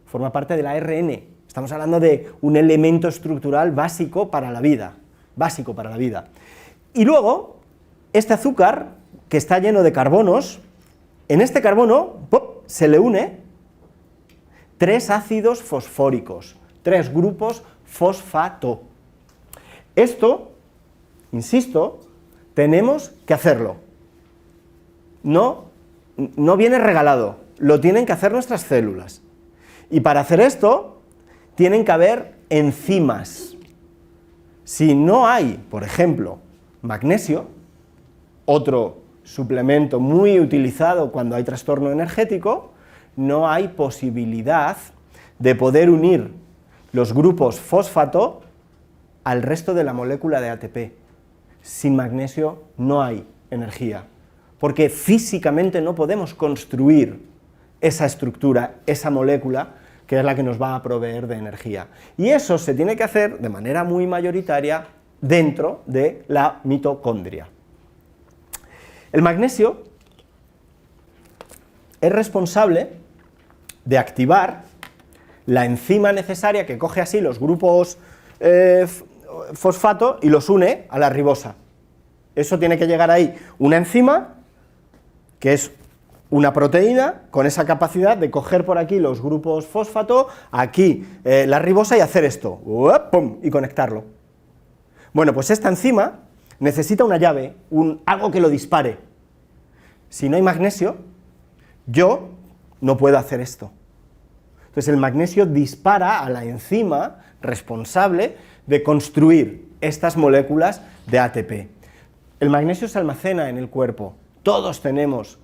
forma parte del ARN. Estamos hablando de un elemento estructural básico para la vida, Y luego, este azúcar, que está lleno de carbonos, en este carbono ¡pop!, se le une 3 ácidos fosfóricos, 3 grupos fosfato. Esto, insisto, tenemos que hacerlo. No viene regalado, lo tienen que hacer nuestras células. Y para hacer esto, tienen que haber enzimas. Si no hay, por ejemplo, magnesio, otro suplemento muy utilizado cuando hay trastorno energético, no hay posibilidad de poder unir los grupos fosfato al resto de la molécula de ATP. Sin magnesio no hay energía, porque físicamente no podemos construir esa estructura, esa molécula, que es la que nos va a proveer de energía. Y eso se tiene que hacer de manera muy mayoritaria dentro de la mitocondria. El magnesio es responsable de activar la enzima necesaria que coge así los grupos fosfato y los une a la ribosa. Eso tiene que llegar ahí una enzima, que es una proteína con esa capacidad de coger por aquí los grupos fosfato, aquí la ribosa y hacer esto, ¡pum!, y conectarlo. Bueno, pues esta enzima necesita una llave, algo que lo dispare. Si no hay magnesio, yo no puedo hacer esto. Entonces el magnesio dispara a la enzima responsable de construir estas moléculas de ATP. El magnesio se almacena en el cuerpo, todos tenemos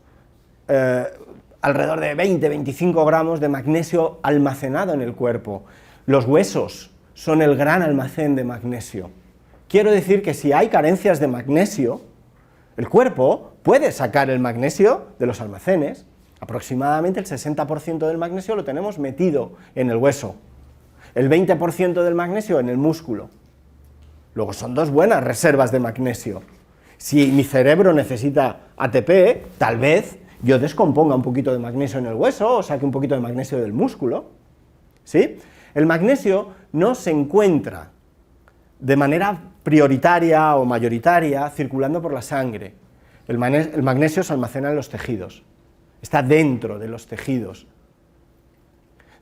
alrededor de 20-25 gramos de magnesio almacenado en el cuerpo. Los huesos son el gran almacén de magnesio. Quiero decir que si hay carencias de magnesio, el cuerpo puede sacar el magnesio de los almacenes. Aproximadamente el 60% del magnesio lo tenemos metido en el hueso, el 20% del magnesio en el músculo. Luego son dos buenas reservas de magnesio. Si mi cerebro necesita ATP, tal vez yo descomponga un poquito de magnesio en el hueso o saque un poquito de magnesio del músculo, ¿sí? El magnesio no se encuentra de manera prioritaria o mayoritaria circulando por la sangre. El magnesio se almacena en los tejidos, está dentro de los tejidos.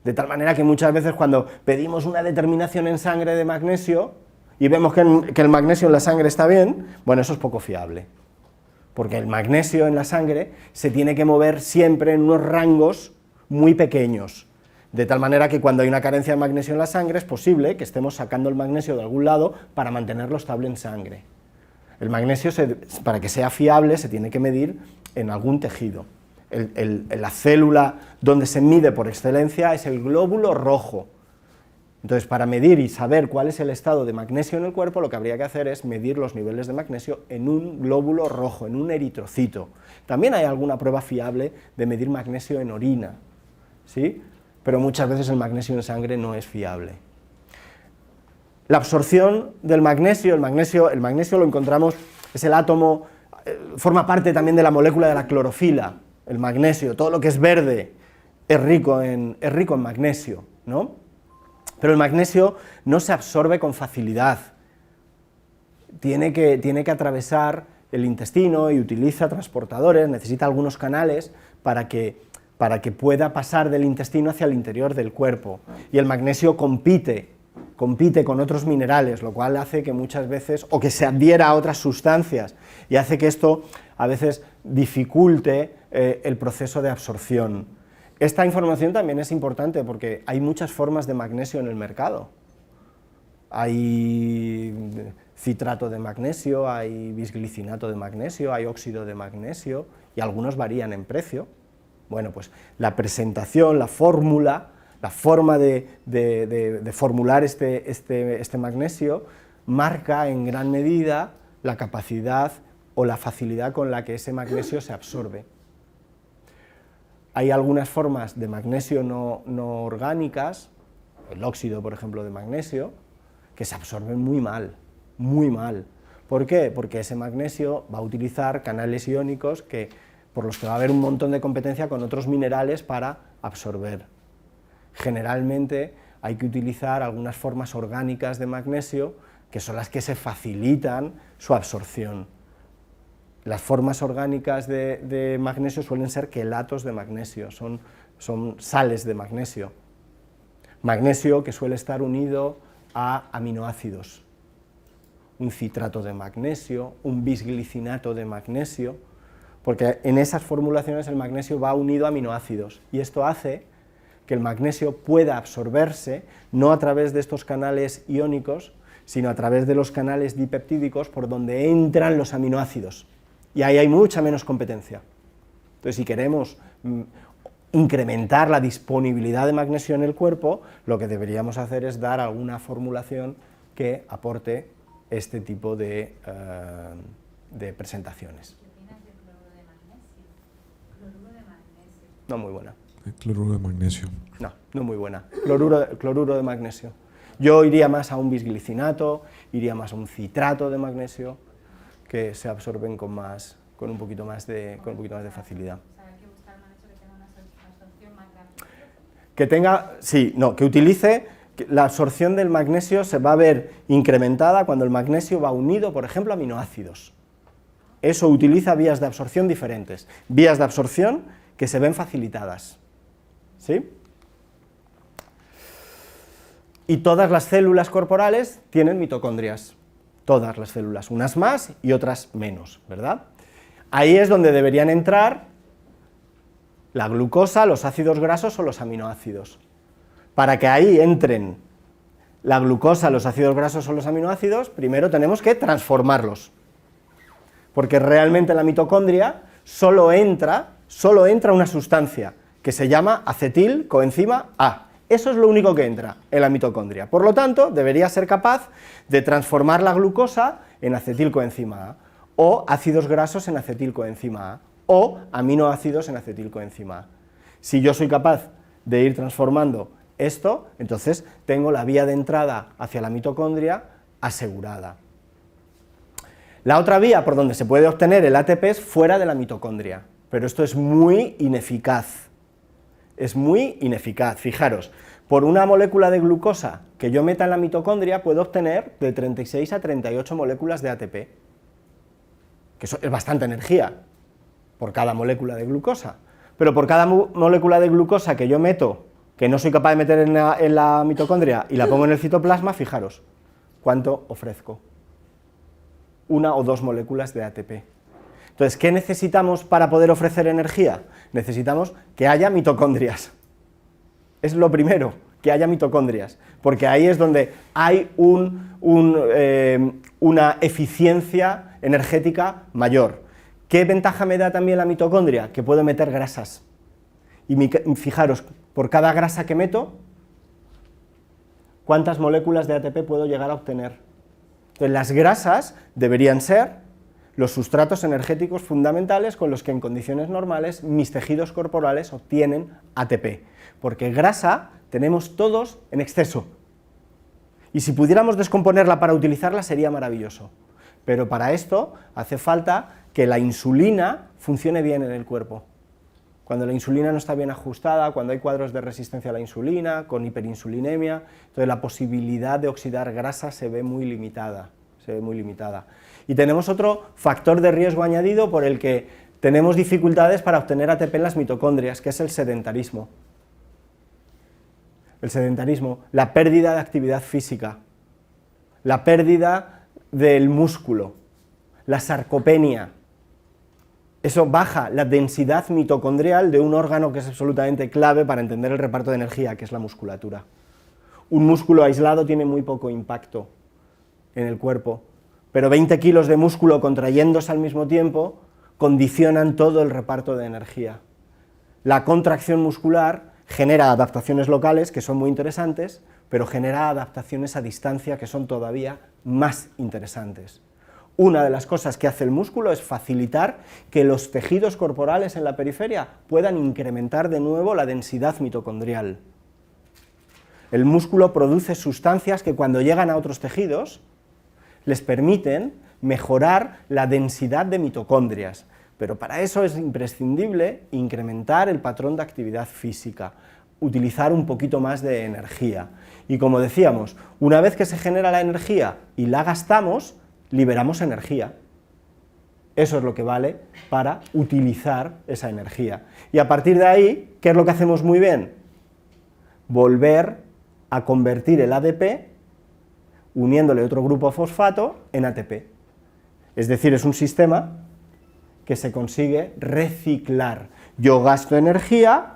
De tal manera que muchas veces cuando pedimos una determinación en sangre de magnesio y vemos que el magnesio en la sangre está bien, bueno, eso es poco fiable, porque el magnesio en la sangre se tiene que mover siempre en unos rangos muy pequeños, de tal manera que cuando hay una carencia de magnesio en la sangre es posible que estemos sacando el magnesio de algún lado para mantenerlo estable en sangre. El magnesio, para que sea fiable, se tiene que medir en algún tejido. La célula donde se mide por excelencia es el glóbulo rojo. Entonces, para medir y saber cuál es el estado de magnesio en el cuerpo, lo que habría que hacer es medir los niveles de magnesio en un glóbulo rojo, en un eritrocito. También hay alguna prueba fiable de medir magnesio en orina, ¿sí? pero muchas veces el magnesio en sangre no es fiable. La absorción del magnesio, el magnesio lo encontramos, es el átomo, forma parte también de la molécula de la clorofila, el magnesio, todo lo que es verde es rico en magnesio, ¿no? Pero el magnesio no se absorbe con facilidad, tiene que atravesar el intestino y utiliza transportadores, necesita algunos canales para que pueda pasar del intestino hacia el interior del cuerpo, y el magnesio compite con otros minerales, lo cual hace que muchas veces, o que se adhiera a otras sustancias, y hace que esto a veces dificulte el proceso de absorción. Esta información también es importante porque hay muchas formas de magnesio en el mercado. Hay citrato de magnesio, hay bisglicinato de magnesio, hay óxido de magnesio, y algunos varían en precio. Bueno, pues la presentación, la fórmula, la forma de formular este magnesio marca en gran medida la capacidad o la facilidad con la que ese magnesio se absorbe. Hay algunas formas de magnesio no orgánicas, el óxido, por ejemplo, de magnesio, que se absorben muy mal, muy mal. ¿Por qué? Porque ese magnesio va a utilizar canales iónicos por los que va a haber un montón de competencia con otros minerales para absorber. Generalmente hay que utilizar algunas formas orgánicas de magnesio, que son las que se facilitan su absorción. Las formas orgánicas de magnesio suelen ser quelatos de magnesio, son sales de magnesio. Magnesio que suele estar unido a aminoácidos. Un citrato de magnesio, un bisglicinato de magnesio, porque en esas formulaciones el magnesio va unido a aminoácidos, y esto hace que el magnesio pueda absorberse no a través de estos canales iónicos, sino a través de los canales dipeptídicos por donde entran los aminoácidos. Y ahí hay mucha menos competencia. Entonces, si queremos incrementar la disponibilidad de magnesio en el cuerpo, lo que deberíamos hacer es dar alguna formulación que aporte este tipo de presentaciones. ¿Qué opinas del cloruro de magnesio? Cloruro de magnesio. No muy buena. El cloruro de magnesio. No muy buena. Cloruro de magnesio. Yo iría más a un bisglicinato, iría más a un citrato de magnesio, que se absorben con un poquito más de facilidad. O sea, hay que buscar magnesio que tenga una absorción más rápida. Que utilice, la absorción del magnesio se va a ver incrementada cuando el magnesio va unido, por ejemplo, a aminoácidos. Eso utiliza vías de absorción diferentes, vías de absorción que se ven facilitadas. ¿Sí? Y todas las células corporales tienen mitocondrias. Todas las células, unas más y otras menos, ¿verdad? Ahí es donde deberían entrar la glucosa, los ácidos grasos o los aminoácidos. Para que ahí entren la glucosa, los ácidos grasos o los aminoácidos, primero tenemos que transformarlos. Porque realmente en la mitocondria solo entra una sustancia que se llama acetilcoenzima A. Eso es lo único que entra en la mitocondria. Por lo tanto, debería ser capaz de transformar la glucosa en acetilcoenzima A, o ácidos grasos en acetilcoenzima A, o aminoácidos en acetilcoenzima A. Si yo soy capaz de ir transformando esto, entonces tengo la vía de entrada hacia la mitocondria asegurada. La otra vía por donde se puede obtener el ATP es fuera de la mitocondria, pero esto es muy ineficaz. Es muy ineficaz. Fijaros, por una molécula de glucosa que yo meta en la mitocondria puedo obtener de 36 a 38 moléculas de ATP, que eso es bastante energía por cada molécula de glucosa, pero por cada molécula de glucosa que yo meto, que no soy capaz de meter en la mitocondria y la pongo en el citoplasma, fijaros, ¿cuánto ofrezco? 1 o 2 moléculas de ATP. Entonces, ¿qué necesitamos para poder ofrecer energía? Necesitamos que haya mitocondrias. Es lo primero, que haya mitocondrias, porque ahí es donde hay una eficiencia energética mayor. ¿Qué ventaja me da también la mitocondria? Que puedo meter grasas. Y fijaros, por cada grasa que meto, ¿cuántas moléculas de ATP puedo llegar a obtener? Entonces, las grasas deberían ser los sustratos energéticos fundamentales con los que en condiciones normales mis tejidos corporales obtienen ATP, porque grasa tenemos todos en exceso, y si pudiéramos descomponerla para utilizarla sería maravilloso, pero para esto hace falta que la insulina funcione bien en el cuerpo. Cuando la insulina no está bien ajustada, cuando hay cuadros de resistencia a la insulina, con hiperinsulinemia, entonces la posibilidad de oxidar grasa se ve muy limitada. Y tenemos otro factor de riesgo añadido por el que tenemos dificultades para obtener ATP en las mitocondrias, que es el sedentarismo. El sedentarismo, la pérdida de actividad física, la pérdida del músculo, la sarcopenia. Eso baja la densidad mitocondrial de un órgano que es absolutamente clave para entender el reparto de energía, que es la musculatura. Un músculo aislado tiene muy poco impacto en el cuerpo, pero 20 kilos de músculo contrayéndose al mismo tiempo condicionan todo el reparto de energía. La contracción muscular genera adaptaciones locales, que son muy interesantes, pero genera adaptaciones a distancia, que son todavía más interesantes. Una de las cosas que hace el músculo es facilitar que los tejidos corporales en la periferia puedan incrementar de nuevo la densidad mitocondrial. El músculo produce sustancias que cuando llegan a otros tejidos les permiten mejorar la densidad de mitocondrias, pero para eso es imprescindible incrementar el patrón de actividad física, utilizar un poquito más de energía. Y como decíamos, una vez que se genera la energía y la gastamos, liberamos energía. Eso es lo que vale para utilizar esa energía. Y a partir de ahí, ¿qué es lo que hacemos muy bien? Volver a convertir el ADP, uniéndole otro grupo fosfato, en ATP. Es decir, es un sistema que se consigue reciclar. Yo gasto energía,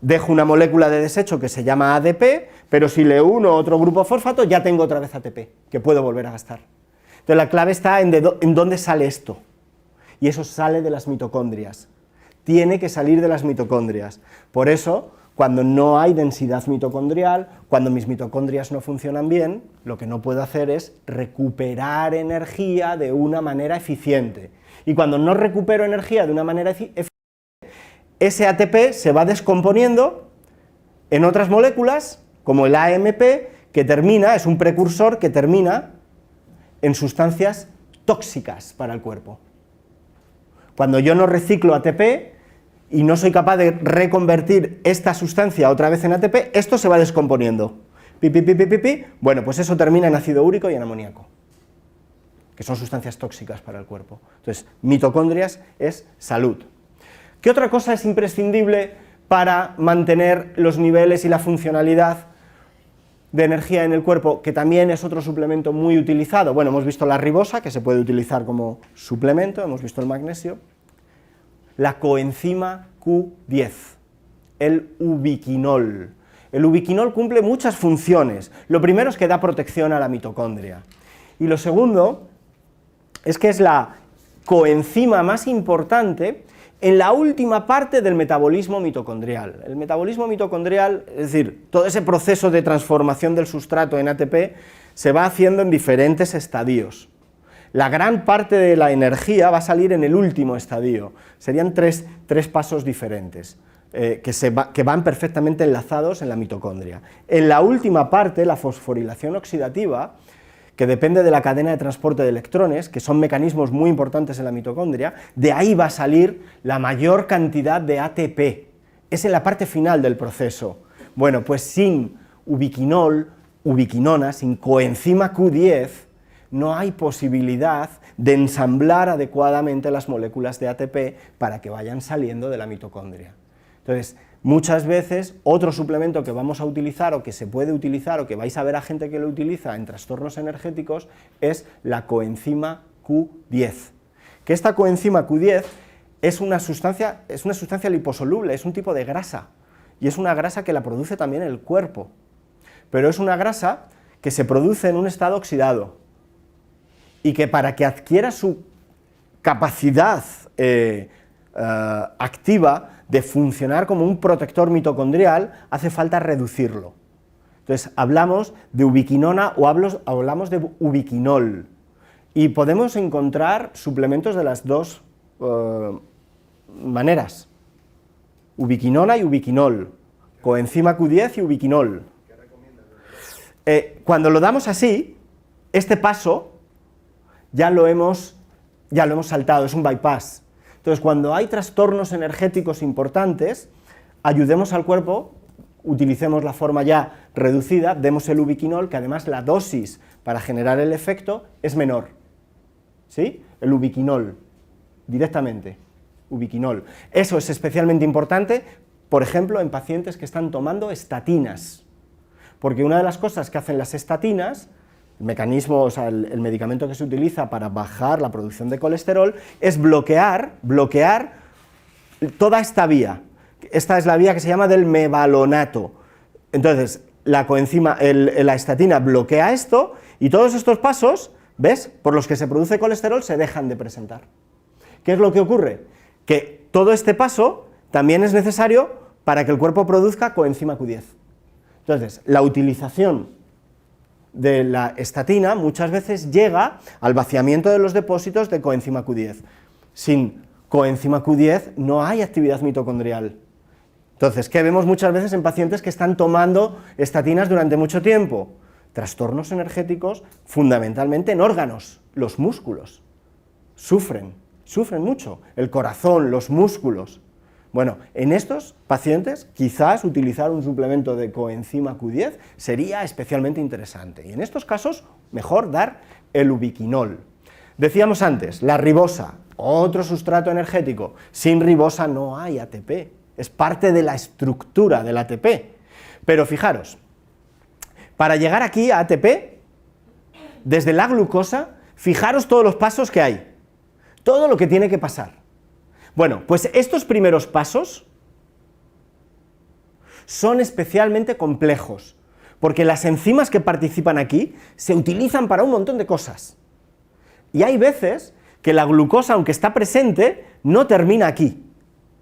dejo una molécula de desecho que se llama ADP, pero si le uno otro grupo fosfato, ya tengo otra vez ATP, que puedo volver a gastar. Entonces la clave está en dónde sale esto, y eso sale de las mitocondrias, tiene que salir de las mitocondrias. Por eso, cuando no hay densidad mitocondrial, cuando mis mitocondrias no funcionan bien, lo que no puedo hacer es recuperar energía de una manera eficiente. Y cuando no recupero energía de una manera eficiente, ese ATP se va descomponiendo en otras moléculas, como el AMP, que termina, es un precursor que termina en sustancias tóxicas para el cuerpo. Cuando yo no reciclo ATP y no soy capaz de reconvertir esta sustancia otra vez en ATP, esto se va descomponiendo. Bueno, pues eso termina en ácido úrico y en amoníaco, que son sustancias tóxicas para el cuerpo. Entonces, mitocondrias es salud. ¿Qué otra cosa es imprescindible para mantener los niveles y la funcionalidad de energía en el cuerpo, que también es otro suplemento muy utilizado? Bueno, hemos visto la ribosa, que se puede utilizar como suplemento, hemos visto el magnesio, la coenzima Q10, el ubiquinol. El ubiquinol cumple muchas funciones. Lo primero es que da protección a la mitocondria, y lo segundo es que es la coenzima más importante en la última parte del metabolismo mitocondrial. El metabolismo mitocondrial, es decir, todo ese proceso de transformación del sustrato en ATP, se va haciendo en diferentes estadios. La gran parte de la energía va a salir en el último estadio. Serían tres pasos diferentes, que van perfectamente enlazados en la mitocondria. En la última parte, la fosforilación oxidativa, que depende de la cadena de transporte de electrones, que son mecanismos muy importantes en la mitocondria, de ahí va a salir la mayor cantidad de ATP. Es en la parte final del proceso. Bueno, pues sin ubiquinol, ubiquinona, sin coenzima Q10, no hay posibilidad de ensamblar adecuadamente las moléculas de ATP para que vayan saliendo de la mitocondria. Entonces, muchas veces otro suplemento que vamos a utilizar o que se puede utilizar o que vais a ver a gente que lo utiliza en trastornos energéticos es la coenzima Q10. Que esta coenzima Q10 es una sustancia liposoluble, es un tipo de grasa, y es una grasa que la produce también el cuerpo, pero es una grasa que se produce en un estado oxidado, y que para que adquiera su capacidad activa de funcionar como un protector mitocondrial, hace falta reducirlo. Entonces hablamos de ubiquinona o hablamos de ubiquinol, Y podemos encontrar suplementos de las dos maneras, ubiquinona y ubiquinol, coenzima Q10 y ubiquinol. Cuando lo damos así, este paso ya lo hemos saltado, es un bypass. Entonces, cuando hay trastornos energéticos importantes, ayudemos al cuerpo, utilicemos la forma ya reducida, demos el ubiquinol, que además la dosis para generar el efecto es menor. ¿Sí? El ubiquinol, directamente, ubiquinol. Eso es especialmente importante, por ejemplo, en pacientes que están tomando estatinas, porque una de las cosas que hacen las estatinas, el mecanismo, o sea, el medicamento que se utiliza para bajar la producción de colesterol, es bloquear toda esta vía. Esta es la vía que se llama del mevalonato. Entonces, la estatina bloquea esto, y todos estos pasos, ¿ves?, por los que se produce colesterol, se dejan de presentar. ¿Qué es lo que ocurre? Que todo este paso también es necesario para que el cuerpo produzca coenzima Q10. Entonces, la utilización de la estatina muchas veces llega al vaciamiento de los depósitos de coenzima Q10. Sin coenzima Q10 no hay actividad mitocondrial. Entonces, ¿qué vemos muchas veces en pacientes que están tomando estatinas durante mucho tiempo? Trastornos energéticos, fundamentalmente en órganos, los músculos. Sufren mucho, el corazón, los músculos. Bueno, en estos pacientes quizás utilizar un suplemento de coenzima Q10 sería especialmente interesante, y en estos casos mejor dar el ubiquinol. Decíamos antes, la ribosa, otro sustrato energético. Sin ribosa no hay ATP, es parte de la estructura del ATP. Pero fijaros, para llegar aquí a ATP, desde la glucosa, fijaros todos los pasos que hay, todo lo que tiene que pasar. Bueno, pues estos primeros pasos son especialmente complejos, porque las enzimas que participan aquí se utilizan para un montón de cosas. Y hay veces que la glucosa, aunque está presente, no termina aquí,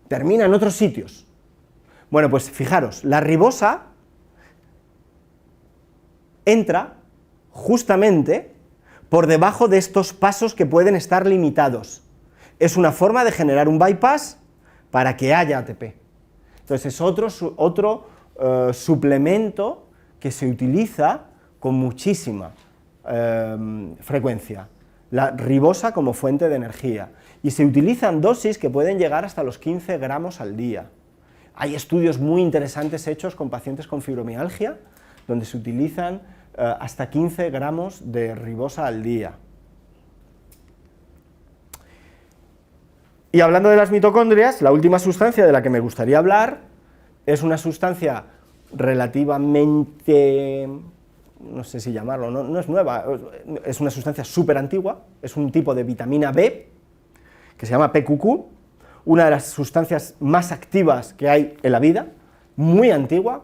termina en otros sitios. Bueno, pues fijaros, la ribosa entra justamente por debajo de estos pasos que pueden estar limitados. Es una forma de generar un bypass para que haya ATP. Entonces es otro suplemento que se utiliza con muchísima frecuencia, la ribosa como fuente de energía, y se utilizan dosis que pueden llegar hasta los 15 gramos al día. Hay estudios muy interesantes hechos con pacientes con fibromialgia, donde se utilizan hasta 15 gramos de ribosa al día. Y hablando de las mitocondrias, la última sustancia de la que me gustaría hablar es una sustancia relativamente, no sé si llamarlo, no es nueva, es una sustancia súper antigua, es un tipo de vitamina B, que se llama PQQ, una de las sustancias más activas que hay en la vida, muy antigua,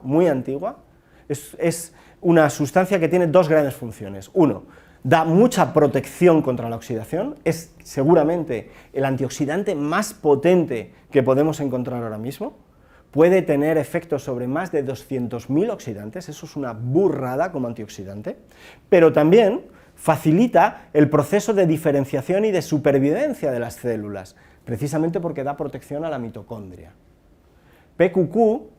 es una sustancia que tiene dos grandes funciones. Uno, da mucha protección contra la oxidación, es seguramente el antioxidante más potente que podemos encontrar ahora mismo, puede tener efectos sobre más de 200.000 oxidantes, eso es una burrada como antioxidante, pero también facilita el proceso de diferenciación y de supervivencia de las células, precisamente porque da protección a la mitocondria. PQQ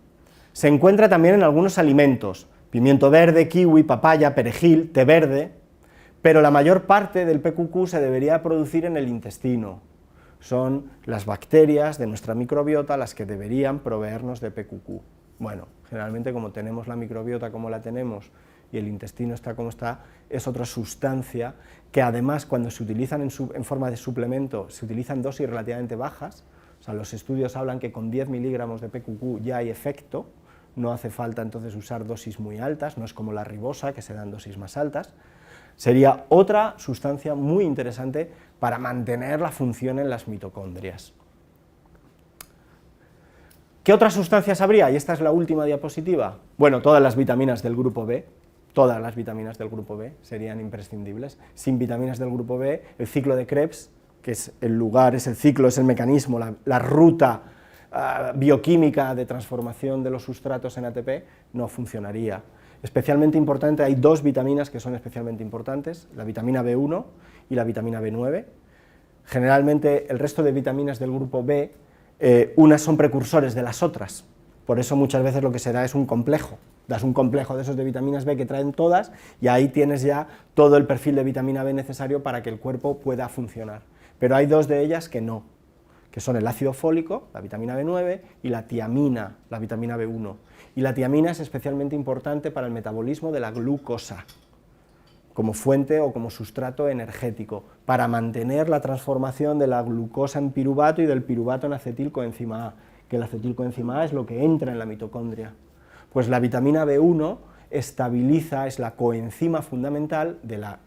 se encuentra también en algunos alimentos, pimiento verde, kiwi, papaya, perejil, té verde, pero la mayor parte del PQQ se debería producir en el intestino. Son las bacterias de nuestra microbiota las que deberían proveernos de PQQ. Bueno, generalmente como tenemos la microbiota como la tenemos y el intestino está como está, es otra sustancia que además cuando se utilizan en forma de suplemento, se utilizan dosis relativamente bajas, o sea, los estudios hablan que con 10 miligramos de PQQ ya hay efecto, no hace falta entonces usar dosis muy altas, no es como la ribosa que se dan dosis más altas. Sería otra sustancia muy interesante para mantener la función en las mitocondrias. ¿Qué otras sustancias habría? Y esta es la última diapositiva. Bueno, todas las vitaminas del grupo B, todas las vitaminas del grupo B serían imprescindibles. Sin vitaminas del grupo B, el ciclo de Krebs, que es el lugar, es el ciclo, es el mecanismo, la ruta bioquímica de transformación de los sustratos en ATP, no funcionaría. Especialmente importante, hay dos vitaminas que son especialmente importantes, la vitamina B1 y la vitamina B9. Generalmente el resto de vitaminas del grupo B, unas son precursores de las otras, por eso muchas veces lo que se da es un complejo, das un complejo de esos de vitaminas B que traen todas y ahí tienes ya todo el perfil de vitamina B necesario para que el cuerpo pueda funcionar. Pero hay dos de ellas que no, que son el ácido fólico, la vitamina B9, y la tiamina, la vitamina B1. Y la tiamina es especialmente importante para el metabolismo de la glucosa, como fuente o como sustrato energético, para mantener la transformación de la glucosa en piruvato y del piruvato en acetilcoenzima A, que el acetilcoenzima A es lo que entra en la mitocondria. Pues la vitamina B1 estabiliza, es la coenzima fundamental de la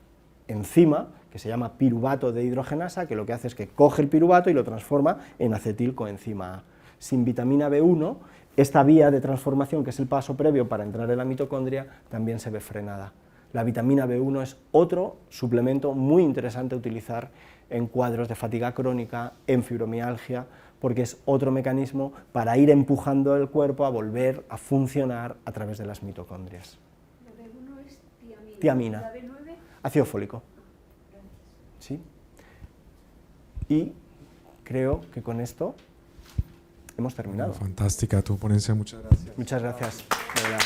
enzima, que se llama piruvato de hidrogenasa, que lo que hace es que coge el piruvato y lo transforma en acetilcoenzima A. Sin vitamina B1, esta vía de transformación, que es el paso previo para entrar en la mitocondria, también se ve frenada. La vitamina B1 es otro suplemento muy interesante a utilizar en cuadros de fatiga crónica, en fibromialgia, porque es otro mecanismo para ir empujando el cuerpo a volver a funcionar a través de las mitocondrias. La B1 es tiamina. Tiamina. La B9, Ácido fólico. ¿Sí? Y creo que con esto hemos terminado. Fantástica tu ponencia, muchas gracias. Muchas gracias. De verdad.